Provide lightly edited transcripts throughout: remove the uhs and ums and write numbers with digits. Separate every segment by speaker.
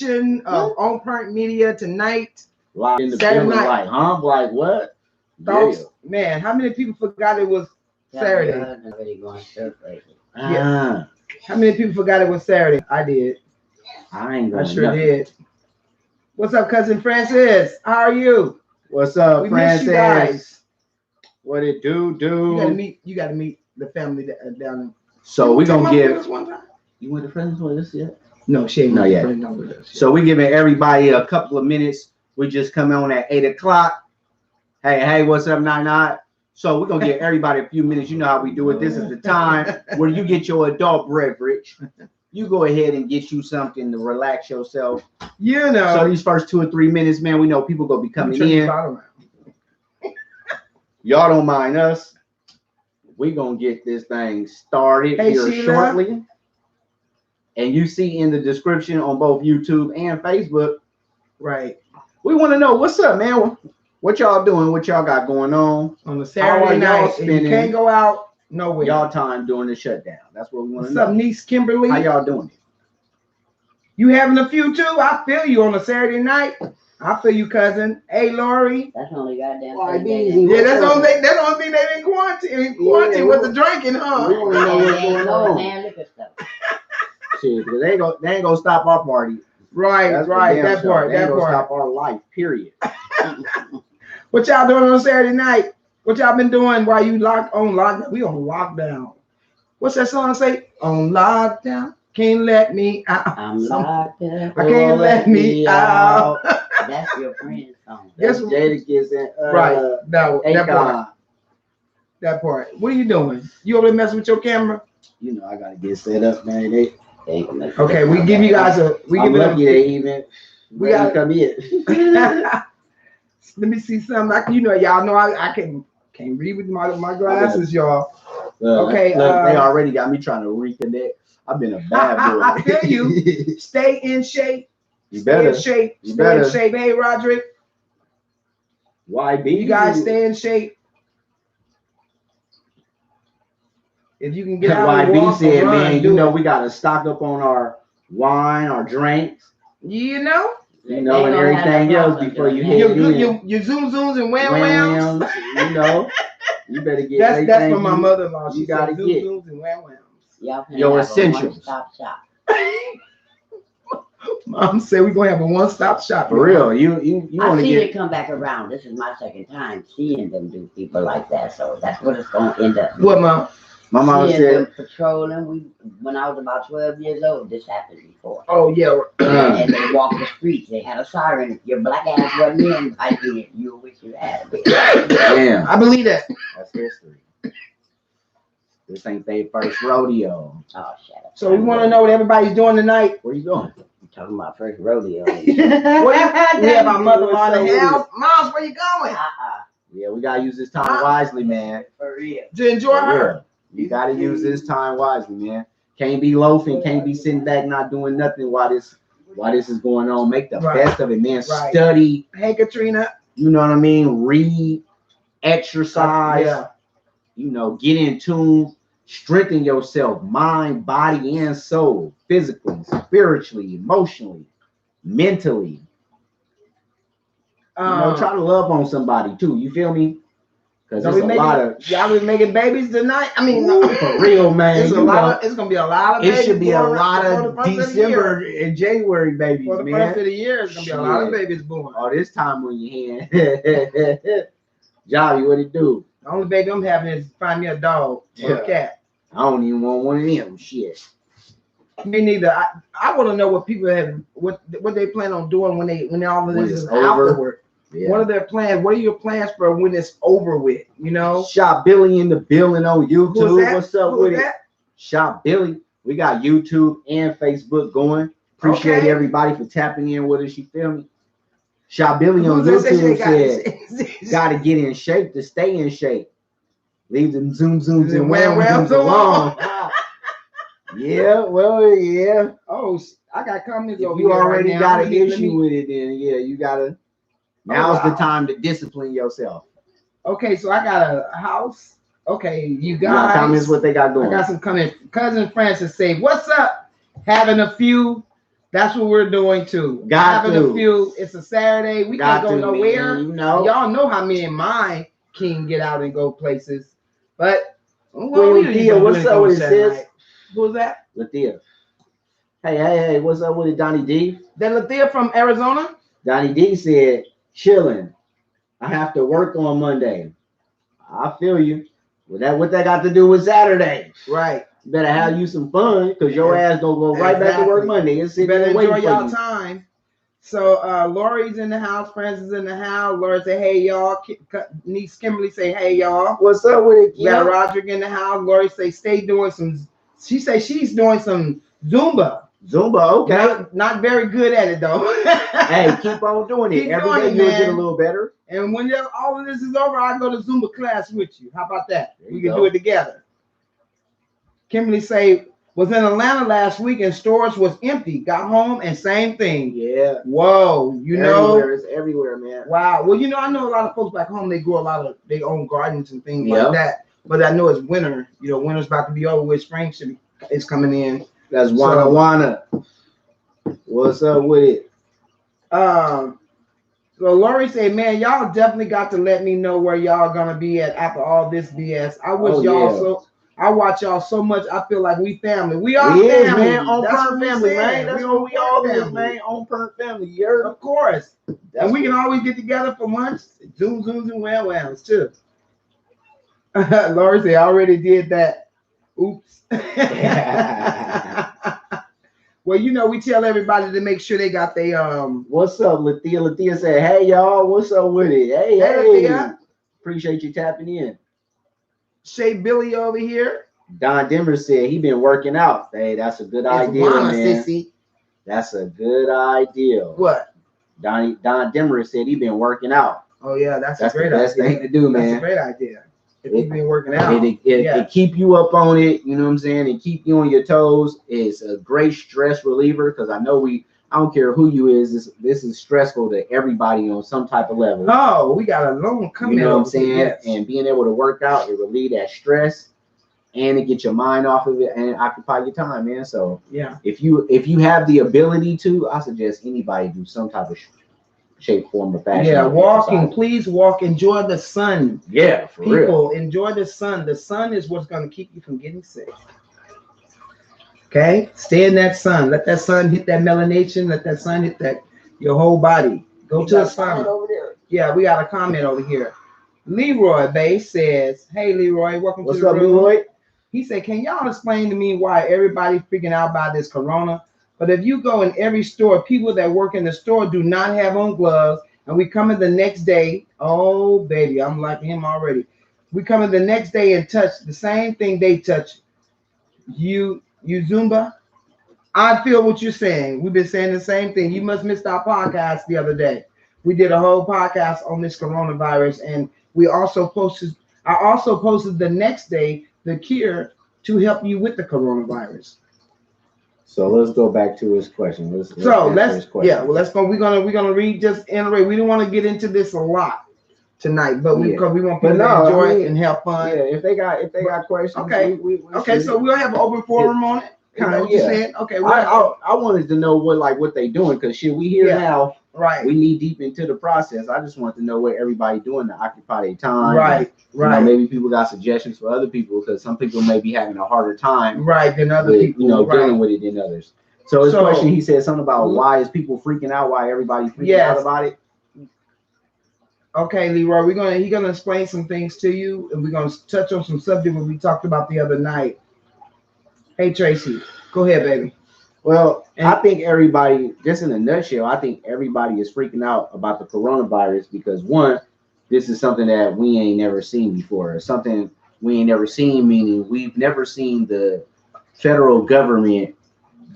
Speaker 1: of On Point Media tonight.
Speaker 2: Live in the
Speaker 1: Saturday
Speaker 2: building,
Speaker 1: night.
Speaker 2: like, huh? Like what?
Speaker 1: Folks, man, how many people forgot it was Saturday?
Speaker 2: Ah,
Speaker 1: How many people forgot it was Saturday? I did.
Speaker 2: I ain't
Speaker 1: I
Speaker 2: going.
Speaker 1: sure did. What's up, cousin Francis? How are you?
Speaker 2: What's up,
Speaker 1: We
Speaker 2: Francis?
Speaker 1: miss you guys.
Speaker 2: What it do?
Speaker 1: You gotta meet the family down there.
Speaker 2: So we gonna give.
Speaker 1: Us one time?
Speaker 2: You went to friends with us yet?
Speaker 1: No, she ain't
Speaker 2: Not yet.
Speaker 1: with us.
Speaker 2: So we giving everybody a couple of minutes. We just come on at 8 o'clock. Hey, what's up, 99? So we're gonna give everybody a few minutes. You know how we do it. This is the time where you get your adult beverage. You go ahead and get you something to relax yourself.
Speaker 1: You know.
Speaker 2: So these first 2 or 3 minutes, man, we know people gonna be coming in. Y'all don't mind us. We gonna get this thing started here
Speaker 1: Sheila.
Speaker 2: shortly. And you see in the description on both YouTube and Facebook.
Speaker 1: Right.
Speaker 2: We want to know what's up, man. What y'all doing? What y'all got going on
Speaker 1: a Saturday night? You can't go out nowhere.
Speaker 2: Y'all time during the shutdown. That's what we want to know.
Speaker 1: What's up, niece Kimberly?
Speaker 2: How y'all doing it?
Speaker 1: You having a few too? I feel you on a Saturday night. I feel you, cousin. Hey, Lori.
Speaker 3: That's only goddamn.
Speaker 1: Yeah, that's the only thing. That's the only thing they didn't quarantine. Quarantine was the drinking, huh?
Speaker 2: We want to know what's going on. Shit, because they ain't gonna stop our party.
Speaker 1: Right,
Speaker 2: that's
Speaker 1: right. That part.
Speaker 2: They ain't gonna stop our life. Period.
Speaker 1: What y'all doing on Saturday night? What y'all been doing while you locked on lockdown? We on lockdown. What's that song say? On lockdown, can't let me out.
Speaker 3: I'm locked up.
Speaker 1: I can't let me out.
Speaker 3: That's your friend's song.
Speaker 2: That's Jadakiss and
Speaker 1: right. That part.
Speaker 2: Akon.
Speaker 1: That part. What are you doing? You over there messing with your camera?
Speaker 2: You know I gotta get set up, man.
Speaker 1: Okay, we give you guys a.
Speaker 2: I'm lucky they even. We gotta come in.
Speaker 1: Let me see something. Y'all know I can't read with my glasses, y'all. Okay.
Speaker 2: They already got me trying to reconnect. I've been a bad boy.
Speaker 1: I feel you. Stay in shape.
Speaker 2: You better.
Speaker 1: Stay in shape. Hey, Roderick.
Speaker 2: YB.
Speaker 1: You guys stay in shape. If you can get out and walk
Speaker 2: said,
Speaker 1: run,
Speaker 2: man, you know we gotta stock up on our wine, our drinks.
Speaker 1: You know,
Speaker 2: and everything else before you head in.
Speaker 1: Your zoom zooms and wham whams.
Speaker 2: You know, you better get.
Speaker 1: That's from my mother-in-law. She
Speaker 2: gotta get
Speaker 1: zoom zooms and wham whams.
Speaker 2: Your essentials.
Speaker 3: Stop shop.
Speaker 1: Mom said we're gonna have a one-stop shop.
Speaker 2: For real, you want to get
Speaker 3: it come back around. This is my second time seeing them do people like that, so that's what it's gonna end up.
Speaker 1: What, Mom?
Speaker 2: My mom said
Speaker 3: patrolling. When I was about 12 years old, this happened before.
Speaker 1: Oh yeah.
Speaker 3: And they walked the streets. They had a siren. If your black ass wasn't in, I did. You wish you had it.
Speaker 2: Damn,
Speaker 1: I believe that.
Speaker 2: That's history. This ain't their first rodeo.
Speaker 3: Oh, shut up.
Speaker 1: So we want to know what everybody's doing tonight.
Speaker 2: Where you going?
Speaker 3: I'm talking about first rodeo.
Speaker 1: We have our mother-in-law in the house. Moms, where you going?
Speaker 2: Yeah, we gotta use this time wisely, man.
Speaker 3: For real.
Speaker 1: To enjoy her.
Speaker 2: You gotta use this time wisely, man. Can't be loafing, can't be sitting back not doing nothing while this is going on. Make the best of it, man.
Speaker 1: Right.
Speaker 2: Study.
Speaker 1: Hey, Katrina.
Speaker 2: You know what I mean? Read, exercise. You know, get in tune, strengthen yourself, mind, body, and soul, physically, spiritually, emotionally, mentally. Try to love on somebody too. You feel me? Because there's a lot of
Speaker 1: y'all be making babies tonight. I mean,
Speaker 2: for real, man.
Speaker 1: It's gonna be a lot of.
Speaker 2: It should be a lot of December and January babies,
Speaker 1: for the
Speaker 2: man.
Speaker 1: first of the year, it's gonna be a lot of babies born.
Speaker 2: Oh, this time on your hand, Jolly, what it do?
Speaker 1: The only baby I'm having is find me a dog or a cat.
Speaker 2: I don't even want one of them. Shit.
Speaker 1: Me neither. I want to know what people have, what they plan on doing when all of this is
Speaker 2: over.
Speaker 1: Afterward. Yeah. What are their plans? What are your plans for when it's over with? You know,
Speaker 2: Shop Billy in the building on YouTube. What's up with it? Shop Billy. We got YouTube and Facebook going. Appreciate everybody for tapping in with us. You feel me? Shop Billy on YouTube said, "Got to get in shape to stay in shape. Leave them zooms and wham-whams alone." Yeah, well, yeah.
Speaker 1: Oh, I got comments over
Speaker 2: here. You already
Speaker 1: right
Speaker 2: got an issue with it, then yeah, you gotta. Now's the time to discipline yourself.
Speaker 1: Okay, so I got a house. Okay, you guys.
Speaker 2: Yeah, comments what they got going.
Speaker 1: I got some comments. Cousin Francis say, "What's up? Having a few That's what we're doing too.
Speaker 2: Got
Speaker 1: Having
Speaker 2: to.
Speaker 1: a few. It's a Saturday. We
Speaker 2: Got
Speaker 1: can't go
Speaker 2: to,
Speaker 1: nowhere.
Speaker 2: man, you know.
Speaker 1: Y'all know how me and my king get out and go places. But
Speaker 2: Queen Lathea, what's up with it, sis?
Speaker 1: Who's that?
Speaker 2: Lathea. Hey, what's up with it, Donnie D?
Speaker 1: That Lathea from Arizona?
Speaker 2: Donnie D said, chilling. I have to work on Monday. I feel you. Well, what that got to do with Saturday?
Speaker 1: Right.
Speaker 2: You better have you some fun, because your ass don't go right back to work Monday. It's
Speaker 1: better enjoy y'all time. So Lori's in the house, Francis is in the house. Lori say, hey y'all. Niece Kimberly say, hey y'all.
Speaker 2: What's up with it?
Speaker 1: We got Roderick in the house. Lori say, stay doing some. She say she's doing some Zumba.
Speaker 2: Zumba, okay.
Speaker 1: Not very good at it though.
Speaker 2: Hey, keep on doing it. Every day you'll get a little better.
Speaker 1: And when all of this is over, I'll go to Zumba class with you. How about that? We can do it together. Kimberly say, was in Atlanta last week and stores was empty. Got home and same thing.
Speaker 2: Yeah.
Speaker 1: Whoa.
Speaker 2: It's everywhere, man.
Speaker 1: Wow. Well, I know a lot of folks back home, they grow a lot of their own gardens and things like that. But I know it's winter. Winter's about to be over with. Spring is coming in.
Speaker 2: That's Wana. What's up with it?
Speaker 1: So Lori said, man, y'all definitely got to let me know where y'all gonna be at after all this BS. I wish I watch y'all so much. I feel like we family. We are family,
Speaker 2: man. On Perk family, man. That's what we all is, man. On Perk family, you heard?
Speaker 1: Of course. And we can always get together for lunch. Zoom, and whams too. Lori said, I already did that. Oops. Well, we tell everybody to make sure they got their
Speaker 2: What's up, Lathea? Lathea said, hey y'all, what's up with it? Hey. Lathea. Appreciate you tapping in.
Speaker 1: Shay Billy over here.
Speaker 2: Don Denver said he been working out. Hey, that's a good idea, man. Sissy. That's a good idea.
Speaker 1: What?
Speaker 2: Don Denver said he been working out.
Speaker 1: Oh yeah, that's a great
Speaker 2: the best thing to do, man.
Speaker 1: That's a great idea. If you've been working out,
Speaker 2: it keep you up on it, you know what I'm saying, and keep you on your toes. It's a great stress reliever, because I know I don't care who you is, this is stressful to everybody on some type of level.
Speaker 1: Oh, we got a loan coming.
Speaker 2: You know what I'm saying? Yes. And being able to work out, it relieve that stress, and it get your mind off of it and occupy your time, man. So
Speaker 1: yeah,
Speaker 2: if you have the ability to, I suggest anybody do some type of shape, form, or fashion.
Speaker 1: Yeah, walking. Please walk. Enjoy the sun.
Speaker 2: Yeah, for real.
Speaker 1: People, enjoy the sun. The sun is what's going to keep you from getting sick. Okay, stay in that sun. Let that sun hit that melanation. Let that sun hit your whole body. Go to the sun.
Speaker 3: Over there.
Speaker 1: Yeah, we got a comment over here. Leroy Bay says, "Hey Leroy, welcome
Speaker 2: to
Speaker 1: the room."
Speaker 2: What's up, Leroy?
Speaker 1: He said, "Can y'all explain to me why everybody's freaking out about this corona? But if you go in every store, people that work in the store do not have on gloves, and we come in the next day. Oh baby, I'm like him already. We come in the next day and touch the same thing they touch. You Zumba. I feel what you're saying. We've been saying the same thing. You must missed our podcast the other day. We did a whole podcast on this coronavirus, and I also posted the next day the cure to help you with the coronavirus."
Speaker 2: So let's go back to his question. Let's
Speaker 1: go. We're gonna read just iterate. We don't want to get into this a lot tonight, but we want people to enjoy it and have fun.
Speaker 2: Yeah, if they got questions,
Speaker 1: okay. So we'll have an open forum on it. Kind of what you said. Okay.
Speaker 2: I wanted to know what they doing, because shit, we here now.
Speaker 1: Right.
Speaker 2: We need deep into the process. I just want to know what everybody doing to occupy their time.
Speaker 1: Right.
Speaker 2: And, maybe people got suggestions for other people, because some people may be having a harder time.
Speaker 1: Right. Than other people.
Speaker 2: Dealing with it than others. So his question, he said something about why is people freaking out? Why everybody's freaking out about it?
Speaker 1: Okay, Leroy, he's gonna explain some things to you, and we're gonna touch on some subject that we talked about the other night. Hey Tracy, go ahead, baby.
Speaker 2: Well, I think everybody, just in a nutshell, I think everybody is freaking out about the coronavirus because, one, this is something that we ain't never seen before. Something we ain't never seen, meaning we've never seen the federal government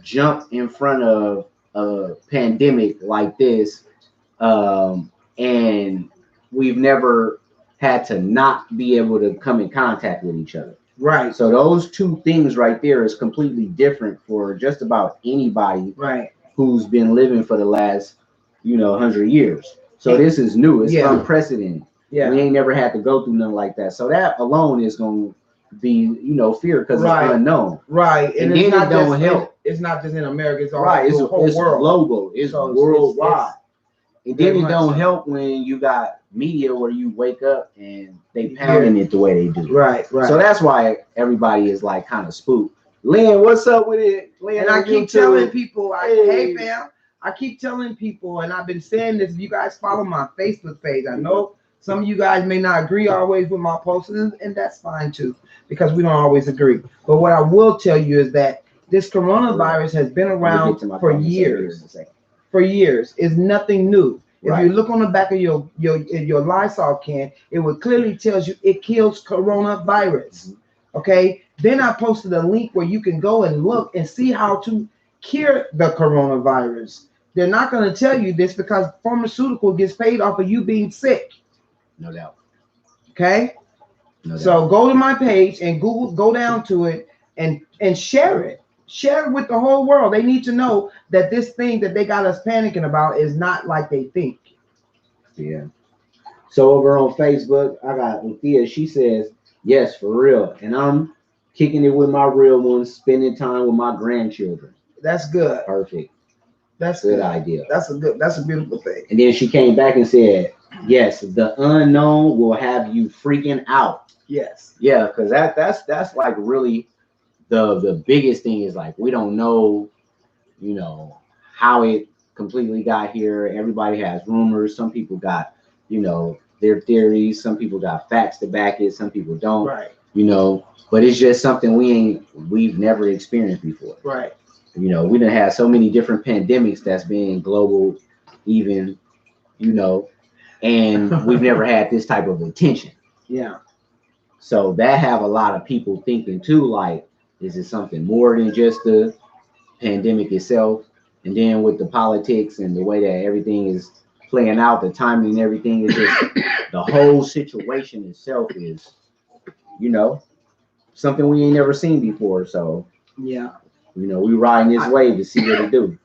Speaker 2: jump in front of a pandemic like this, and we've never had to not be able to come in contact with each other.
Speaker 1: Right.
Speaker 2: So those two things right there is completely different for just about anybody who's been living for the last, 100 years. So this is new. It's unprecedented. Yeah. We ain't never had to go through nothing like that. So that alone is going to be, fear because it's unknown.
Speaker 1: Right.
Speaker 2: And then it don't help.
Speaker 1: it's not just in America. It's all
Speaker 2: right.
Speaker 1: the whole world.
Speaker 2: Global. It's
Speaker 1: so
Speaker 2: worldwide. And then it don't
Speaker 1: so.
Speaker 2: help when you got media where you wake up and they pounding it the way they do.
Speaker 1: Right.
Speaker 2: So that's why everybody is like kind of spooked. Lynn, what's up with it? Lynn,
Speaker 1: and I keep telling people, hey fam, I keep telling people, and I've been saying this. If you guys follow my Facebook page, I know some of you guys may not agree always with my posts, and that's fine too, because we don't always agree. But what I will tell you is that this coronavirus has been around for years. For years, it's nothing new. If you look on the back of your Lysol can, it would clearly tells you it kills coronavirus. Okay. Then I posted a link where you can go and look and see how to cure the coronavirus. They're not going to tell you this because pharmaceutical gets paid off of you being sick.
Speaker 2: No doubt.
Speaker 1: Okay. No doubt. So go to my page and go down to it and share it. Share it with the whole world. They need to know that this thing that they got us panicking about is not like they think.
Speaker 2: Yeah. So over on Facebook, I got Thea. She says, yes, for real. And I'm kicking it with my real ones, spending time with my grandchildren.
Speaker 1: That's good.
Speaker 2: Perfect.
Speaker 1: That's
Speaker 2: good idea.
Speaker 1: That's a beautiful thing.
Speaker 2: And then she came back and said, yes, the unknown will have you freaking out.
Speaker 1: Yes.
Speaker 2: Yeah, because that's like really the biggest thing is like we don't know, how it completely got here. Everybody has rumors. Some people got, their theories. Some people got facts to back it. Some people don't.
Speaker 1: Right.
Speaker 2: But it's just something we've never experienced before.
Speaker 1: Right.
Speaker 2: We done had so many different pandemics that's been global, even, and we've never had this type of attention.
Speaker 1: Yeah.
Speaker 2: So that have a lot of people thinking too, like, is it something more than just the pandemic itself? And then with the politics and the way that everything is playing out, the timing and everything is just the whole situation itself is, something we ain't never seen before. So
Speaker 1: yeah,
Speaker 2: we riding this wave to see what it do.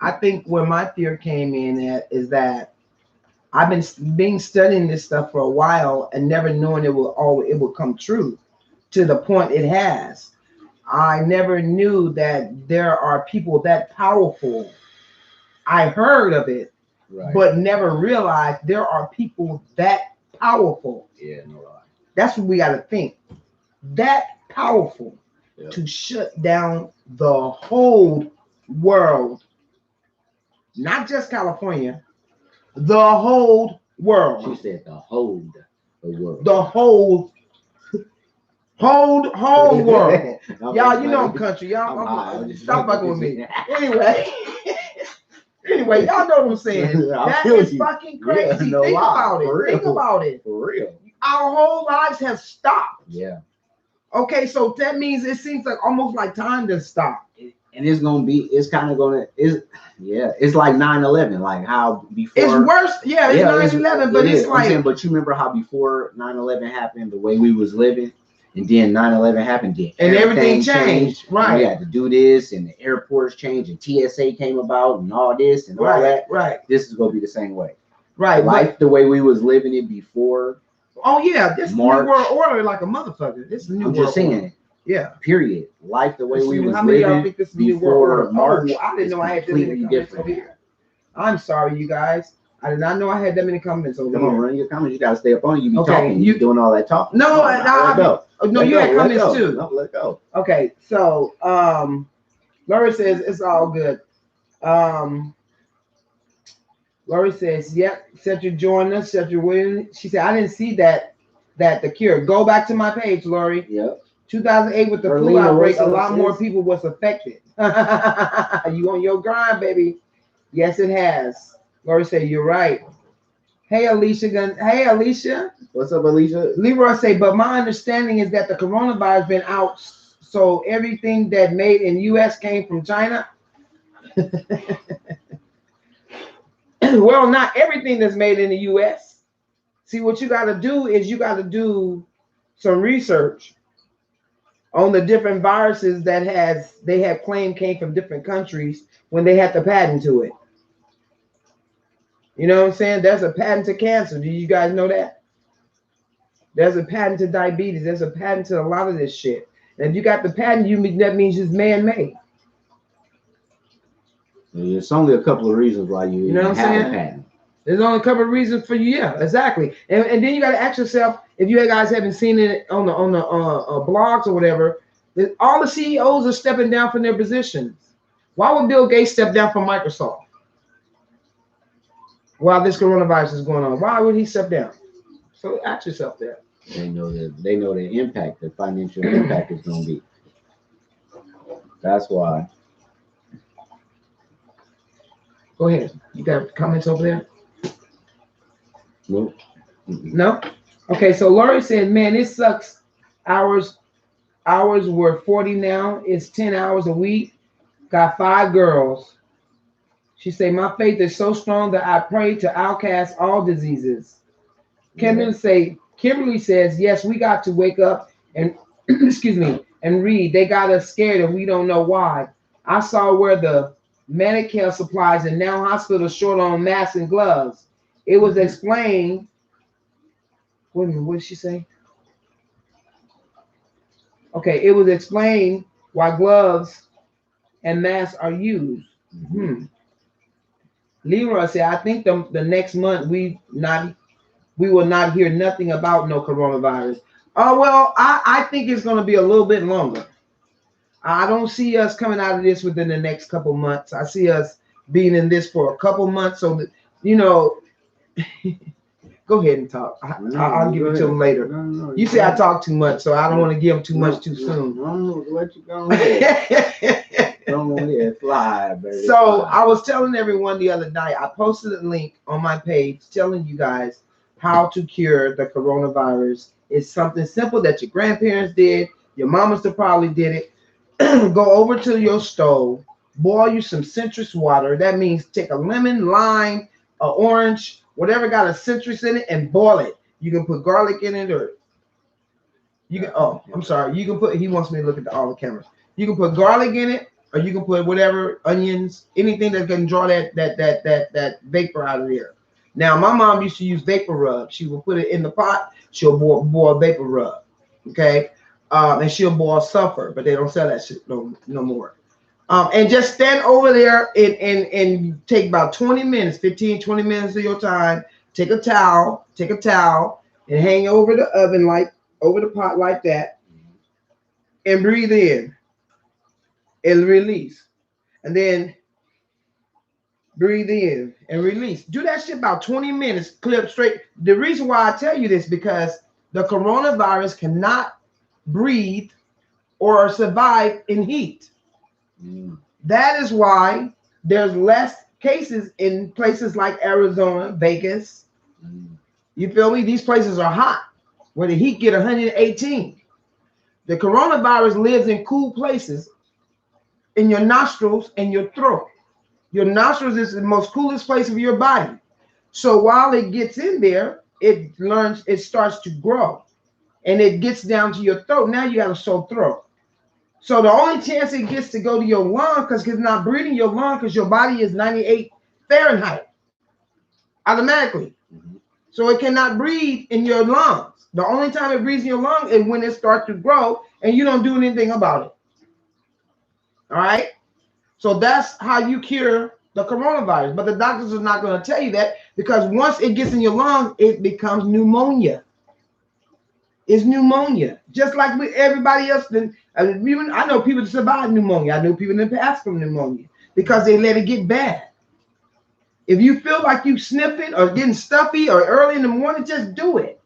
Speaker 1: I think where my fear came in at is that I've been studying this stuff for a while and never knowing it will come true to the point it has. I never knew that there are people that powerful. I heard of it, right, but never realized there are people that powerful.
Speaker 2: Yeah, no lie.
Speaker 1: That's what we got to think. That powerful to shut down the whole world, not just California, the whole world.
Speaker 2: She said the whole world.
Speaker 1: The whole world. Y'all, I'm country. Y'all, stop fucking with me. Anyway, y'all know what I'm saying. That is fucking crazy.
Speaker 2: Yeah,
Speaker 1: Think about it.
Speaker 2: Think
Speaker 1: about it.
Speaker 2: For real.
Speaker 1: Our whole lives have stopped.
Speaker 2: Yeah.
Speaker 1: Okay, so that means it seems like almost like time to stop.
Speaker 2: And it's like 9/11, like how before.
Speaker 1: It's worse. Yeah, it's 9/11, but it's like.
Speaker 2: But you remember how before 9/11 happened, the way we was living, and then 9/11 happened,
Speaker 1: and everything changed. Right.
Speaker 2: And we had to do this, and the airports changed, and TSA came about, and all this, and all that.
Speaker 1: Right.
Speaker 2: This is gonna be the same way.
Speaker 1: Right.
Speaker 2: Life the way we was living it before.
Speaker 1: Oh yeah, this March, new world order like a motherfucker. This is new world
Speaker 2: just saying.
Speaker 1: Order. Yeah.
Speaker 2: Period. Life the way we was
Speaker 1: how many
Speaker 2: living
Speaker 1: y'all think this is new world order?
Speaker 2: March.
Speaker 1: Oh, I didn't know I had that many comments over here. I'm sorry, you guys. I did not know I had that many comments over here.
Speaker 2: Come on, run your comments. You gotta stay up on it. You be talking. You doing all that talking.
Speaker 1: No, you had comments too.
Speaker 2: No, let go.
Speaker 1: Okay, so Lori says it's all good. Lori says, yep, Cedric joined us, Cedric Williams. She said, I didn't see that the cure. Go back to my page, Lori.
Speaker 2: Yep.
Speaker 1: 2008 with the flu outbreak, a lot more people was affected. You on your grind, baby. Yes, it has. Lori said, you're right. Hey, Alicia. Hey, Alicia.
Speaker 2: What's up, Alicia?
Speaker 1: Leroy say, but my understanding is that the coronavirus been out, so everything that made in U.S. came from China. Well, not everything that's made in the U.S. See, what you got to do is you got to do some research on the different viruses that they have claimed came from different countries when they had the patent to it. You know what I'm saying? There's a patent to cancer. Do you guys know that? There's a patent to diabetes. There's a patent to a lot of this shit. And if you got the patent, that means it's man-made.
Speaker 2: It's only a couple of reasons why you
Speaker 1: know what I'm saying?
Speaker 2: A patent.
Speaker 1: There's only a couple of reasons for you. Yeah, exactly. And then you got to ask yourself, if you guys haven't seen it on the blogs or whatever, that all the CEOs are stepping down from their positions. Why would Bill Gates step down from Microsoft while this coronavirus is going on? Why would he step down? So ask yourself that.
Speaker 2: They know the impact, the financial impact is going to be. That's why.
Speaker 1: Go ahead. You got comments over there?
Speaker 2: Nope.
Speaker 1: No? Okay, so Lori said, man, it sucks. Hours were 40 now. It's 10 hours a week. Got 5 girls. She said, my faith is so strong that I pray to outcast all diseases. Kimberly says, yes, we got to wake up and excuse me, and read. They got us scared and we don't know why. I saw where the Medicare supplies and now hospitals short on masks and gloves. It was explained. Wait a minute, what did she say? Okay, it was explained why gloves and masks are used. Leroy said, I think the next month we will not hear nothing about no coronavirus. Oh, well, I think it's going to be a little bit longer. I don't see us coming out of this within the next couple months. I see us being in this for a couple months. So, that, you know, go ahead and talk. I'll give it to them later. No, you say I talk too much, so I don't want to give them too much too soon.
Speaker 2: What you going to Don't let it fly, baby.
Speaker 1: So I was telling everyone the other night, I posted a link on my page telling you guys how to cure the coronavirus. It's something simple that your grandparents did. Your mamas probably did it. Go over to your stove, boil you some citrus water. That means take a lemon, lime, an orange, whatever got a citrus in it, and boil it. You can put garlic in it, or you can. Oh, I'm sorry. You can put. He wants me to look at all the cameras. You can put garlic in it, or you can put whatever, onions, anything that can draw that vapor out of there. Now, my mom used to use vapor rub. She will put it in the pot. She'll boil vapor rub. Okay. And she'll boil sulfur, but they don't sell that shit no more. And just stand over there and take about 20 minutes, 15, 20 minutes of your time. Take a towel, and hang over the oven, like over the pot like that, and breathe in and release. And then breathe in and release. Do that shit about 20 minutes, clear straight. The reason why I tell you this, because the coronavirus cannot breathe or survive in heat. That is why there's less cases in places like Arizona, Vegas. You feel me? These places are hot where the heat get 118. The coronavirus lives in cool places in your nostrils and your throat. Your nostrils is the most coolest place of your body. So while it gets in there, it starts to grow. And it gets down to your throat. Now you got a sore throat. So the only chance it gets to go to your lung, because it's not breathing your lung, because your body is 98 Fahrenheit automatically. So it cannot breathe in your lungs. The only time it breathes in your lung is when it starts to grow and you don't do anything about it. All right? So that's how you cure the coronavirus. But the doctors are not going to tell you that, because once it gets in your lung, it becomes pneumonia. It's pneumonia, just like with everybody else. I know people that survive pneumonia. I know people that pass from pneumonia because they let it get bad. If you feel like you sniffing or getting stuffy or early in the morning, just do it.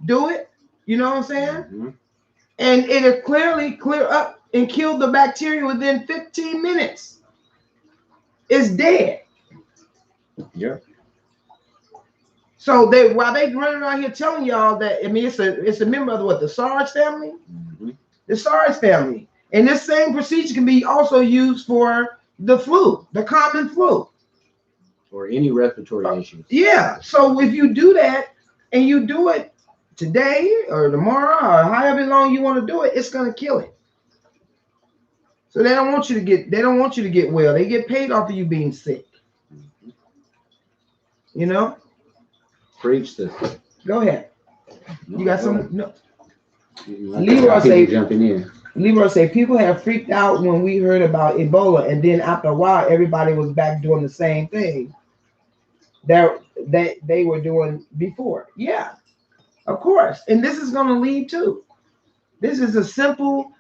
Speaker 1: Do it. You know what I'm saying? And it'll clearly clear up and kill the bacteria within 15 minutes. It's dead.
Speaker 2: Yeah.
Speaker 1: So while they running around here telling y'all that, I mean, it's a member of the SARS family, the SARS family, and this same procedure can be also used for the flu, the common flu,
Speaker 2: or any respiratory issues.
Speaker 1: Yeah. So if you do that and you do it today or tomorrow or however long you want to do it, it's gonna kill it. So they don't want you to get well. They get paid off of you being sick. You know.
Speaker 2: Preach this.
Speaker 1: Go ahead. You got some? No.
Speaker 2: Leroy say jumping in.
Speaker 1: Leroy say people have freaked out when we heard about Ebola, and then after a while, everybody was back doing the same thing that they were doing before. Yeah, of course. And this is going to lead to. This is a simple.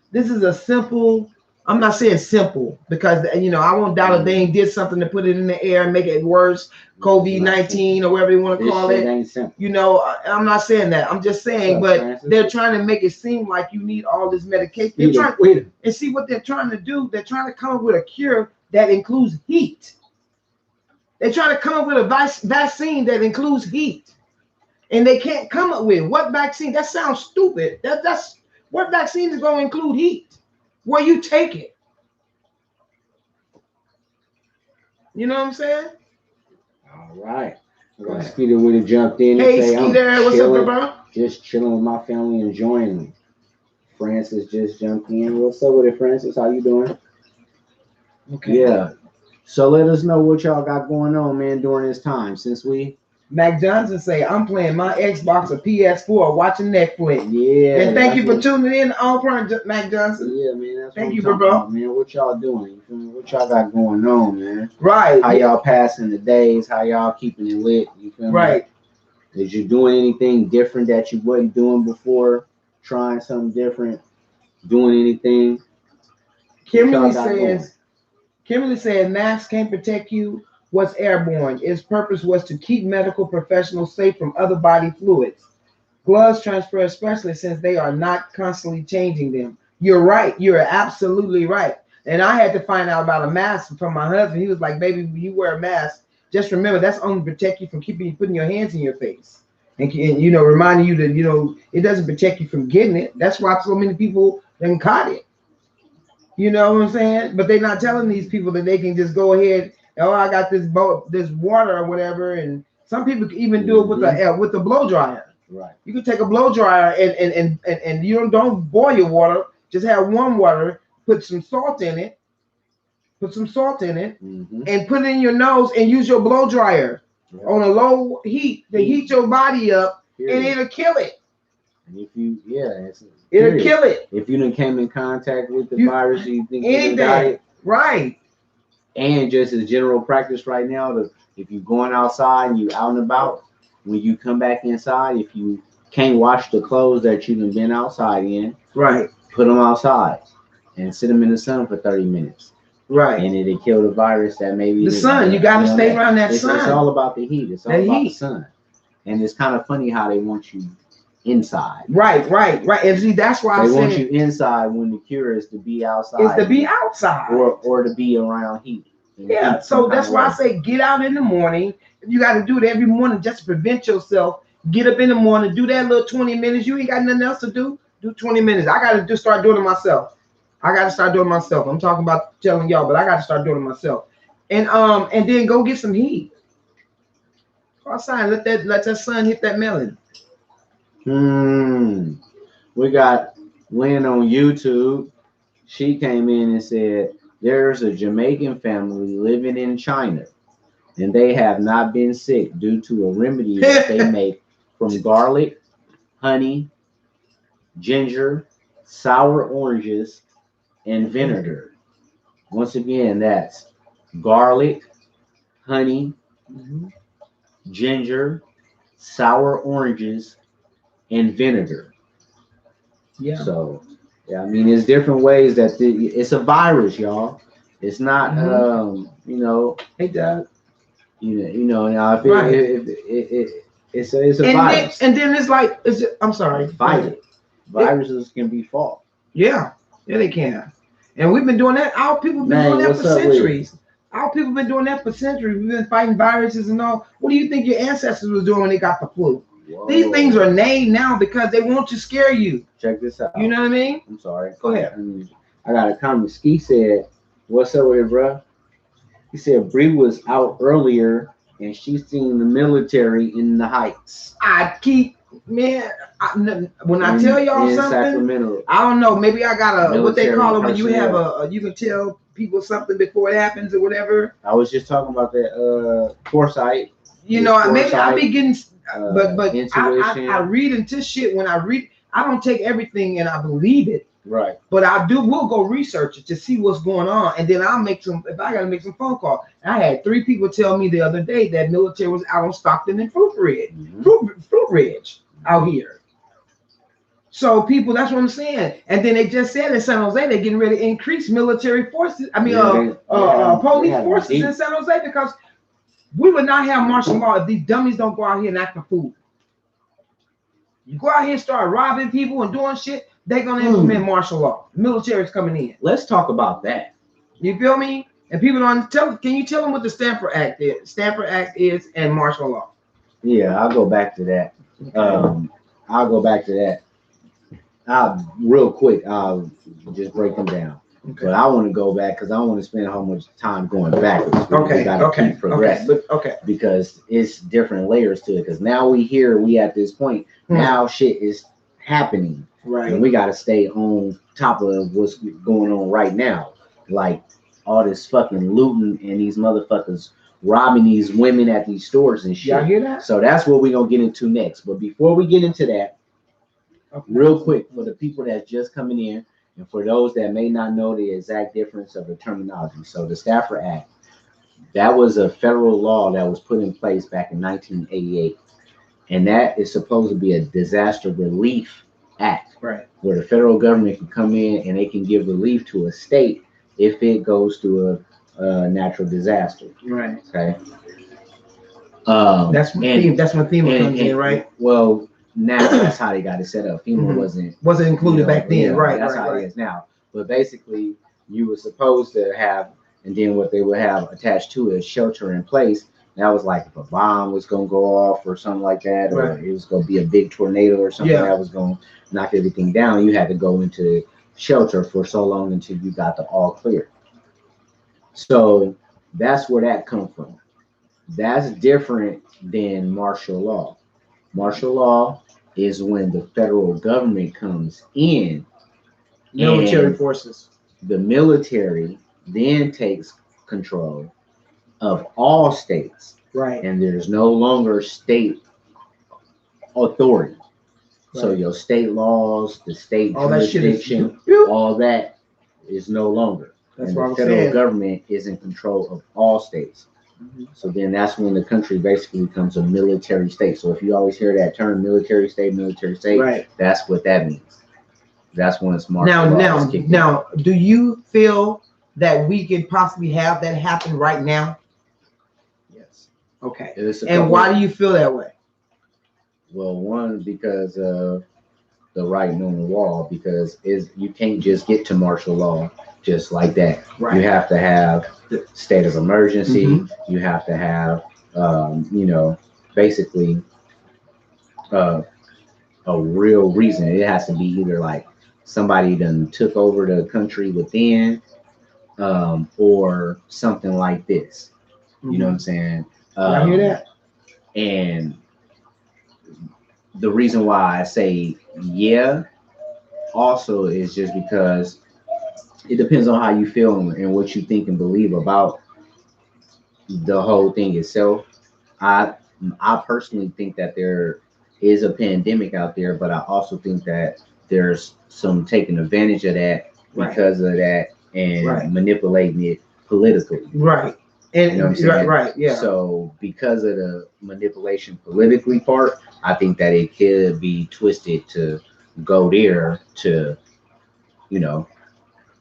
Speaker 1: I'm not saying simple because I won't doubt if they ain't did something to put it in the air and make it worse. COVID-19 or whatever you want to call it. I'm not saying that. I'm just saying, but they're trying to make it seem like you need all this medication. And see what they're trying to do. They're trying to come up with a cure that includes heat. They're trying to come up with a vaccine that includes heat, and they can't come up with what vaccine. That sounds stupid. That's what vaccine is going to include heat. Where you take it. You know what I'm saying?
Speaker 2: All right. Skeeter would have jumped in.
Speaker 1: Hey, Skeeter, what's up, bro?
Speaker 2: Just chilling with my family, enjoying them. Francis just jumped in. What's up with it, Francis? How you doing?
Speaker 1: Okay.
Speaker 2: Yeah. So let us know what y'all got going on, man, during this time. Since we
Speaker 1: Mac Johnson say, I'm playing my Xbox or PS4 watching Netflix.
Speaker 2: Yeah.
Speaker 1: And thank you for tuning in on Prime, Mac Johnson.
Speaker 2: Yeah, man. That's
Speaker 1: thank
Speaker 2: what
Speaker 1: you,
Speaker 2: bro.
Speaker 1: About,
Speaker 2: man. What y'all doing? What y'all got going on, man?
Speaker 1: Right.
Speaker 2: How y'all passing the days? How y'all keeping it lit? You feel me?
Speaker 1: Right.
Speaker 2: Is you doing anything different that you wasn't doing before? Trying something different? Doing anything?
Speaker 1: Kimberly says masks can't protect you. Was airborne. Its purpose was to keep medical professionals safe from other body fluids. Gloves transfer, especially since they are not constantly changing them. You're right. You're absolutely right. And I had to find out about a mask from my husband. He was like, baby, when you wear a mask, just remember that's only to protect you from putting your hands in your face. And reminding you that, it doesn't protect you from getting it. That's why so many people then caught it. You know what I'm saying? But they're not telling these people that they can just go ahead. Oh, I got this water or whatever, and some people can even do it with the blow dryer.
Speaker 2: Right.
Speaker 1: You can take a blow dryer and you don't boil your water. Just have warm water. Put some salt in it. And put it in your nose and use your blow dryer on a low heat to heat your body up, and it'll kill it.
Speaker 2: And if you,
Speaker 1: it'll kill it.
Speaker 2: If you done came in contact with the virus, you think you got it,
Speaker 1: right?
Speaker 2: And just as general practice right now, if you're going outside and you out and about, when you come back inside, if you can't wash the clothes that you've been outside in,
Speaker 1: right,
Speaker 2: put them outside and sit them in the sun for 30 minutes.
Speaker 1: Right.
Speaker 2: And it'll kill the virus that maybe
Speaker 1: the sun. You got to stay around that sun.
Speaker 2: It's all about the heat. It's all about the sun. And it's kind of funny how they want you inside. Right.
Speaker 1: And see, that's why
Speaker 2: they want you inside when the cure is to be outside.
Speaker 1: Is to be outside.
Speaker 2: Or to be around heat.
Speaker 1: Yeah. So that's why I say get out in the morning. If you got to do it every morning just to prevent yourself, get up in the morning, do that little 20 minutes. You ain't got nothing else to do. Do 20 minutes. I got to just start doing it myself. I'm talking about telling y'all, but I got to start doing it myself. And then go get some heat. Go outside, let that sun hit that melon.
Speaker 2: We got Lynn on YouTube. She came in and said there's a Jamaican family living in China, and they have not been sick due to a remedy that they make from garlic, honey, ginger, sour oranges, and vinegar. Once again, that's garlic, honey, ginger, sour oranges, and vinegar.
Speaker 1: Yeah.
Speaker 2: So, I mean, there's different ways that it's a virus, y'all. It's not,
Speaker 1: Hey, Dad.
Speaker 2: Now it's a virus.
Speaker 1: And then it's like, I'm sorry.
Speaker 2: Fight it. Viruses can be fought.
Speaker 1: Yeah, they can. And we've been doing that. Our people have been doing that for centuries. Our people have been doing that for centuries. We've been fighting viruses and all. What do you think your ancestors was doing when they got the flu? Whoa. These things are named now because they want to scare you.
Speaker 2: Check this out.
Speaker 1: You know what I mean?
Speaker 2: I'm sorry.
Speaker 1: Go ahead.
Speaker 2: I got a comment. Ski said, "What's up with it, bro?" He said Bree was out earlier and she's seen the military in the Heights.
Speaker 1: When I tell y'all something,
Speaker 2: Sacramento.
Speaker 1: I don't know. Maybe I got what they call it when you have you can tell people something before it happens or whatever.
Speaker 2: I was just talking about that foresight.
Speaker 1: Maybe I be getting, but I read into shit. When I read, I don't take everything and I believe it.
Speaker 2: Right.
Speaker 1: But we'll go research it to see what's going on, and then I'll make some. If I gotta make some phone calls, I had 3 people tell me the other day that military was out on Stockton and Fruit Ridge, Fruit Ridge out here. So people, that's what I'm saying. And then they just said in San Jose they're getting ready to increase military forces. I mean, police forces in San Jose, because we would not have martial law if these dummies don't go out here and act a fool. You go out here and start robbing people and doing shit, they're gonna implement martial law. The military's coming in.
Speaker 2: Let's talk about that.
Speaker 1: You feel me? And people don't tell. Can you tell them what the Stanford Act is? Stanford Act is and martial law.
Speaker 2: Yeah, I'll go back to that. I'll go back to that. Real quick, I'll just break them down. Okay. But I want to go back because I don't want to spend how much time going backwards.
Speaker 1: Okay.
Speaker 2: We gotta keep progressing.
Speaker 1: Okay.
Speaker 2: Because it's different layers to it. Because now we at this point. Now shit is happening.
Speaker 1: Right.
Speaker 2: And we got to stay on top of what's going on right now. Like all this fucking looting and these motherfuckers robbing these women at these stores and shit.
Speaker 1: Y'all hear that?
Speaker 2: So that's what we're going to get into next. But before we get into that, real quick, for the people that's just coming in and for those that may not know the exact difference of the terminology. So the Stafford Act, that was a federal law that was put in place back in 1988. And that is supposed to be a disaster relief act,
Speaker 1: right?
Speaker 2: Where the federal government can come in and they can give relief to a state if it goes through a natural disaster,
Speaker 1: right?
Speaker 2: Okay.
Speaker 1: That's when FEMA comes in, right?
Speaker 2: Well, now that's how they got it set up. FEMA
Speaker 1: wasn't included back then, right?
Speaker 2: That's how it is now. But basically, you were supposed to have, and then what they would have attached to it, shelter in place. That was like if a bomb was going to go off or something like that, or it was going to be a big tornado or something that was going to knock everything down. You had to go into shelter for so long until you got the all clear. So that's where that comes from. That's different than martial law. Martial law is when the federal government comes in.
Speaker 1: Military forces.
Speaker 2: The military then takes control of all states,
Speaker 1: right?
Speaker 2: And there's no longer state authority. Right. So your state laws, the state jurisdiction, all that is no longer.
Speaker 1: That's
Speaker 2: and
Speaker 1: what
Speaker 2: the
Speaker 1: I'm
Speaker 2: federal
Speaker 1: saying.
Speaker 2: Government is in control of all states. So then that's when the country basically becomes a military state. So if you always hear that term, military state,
Speaker 1: right,
Speaker 2: that's what that means. That's when it's martial law.
Speaker 1: Now, do you feel that we could possibly have that happen right now?
Speaker 2: Yes.
Speaker 1: Okay. And why do you feel that way?
Speaker 2: Well, one, because of the writing on the wall, because you can't just get to martial law just like that. Right. You have to have the state of emergency. You have to have, basically a real reason. It has to be either like somebody done took over the country within, or something like this. You know what I'm saying?
Speaker 1: I hear that.
Speaker 2: And the reason why I say also is just because it depends on how you feel and what you think and believe about the whole thing itself. I personally think that there is a pandemic out there, but I also think that there's some taking advantage of that because of that and manipulating it politically. Right. And you know what I'm saying? Right. Yeah. So because of the manipulation politically part, I think that it could be twisted to go there to,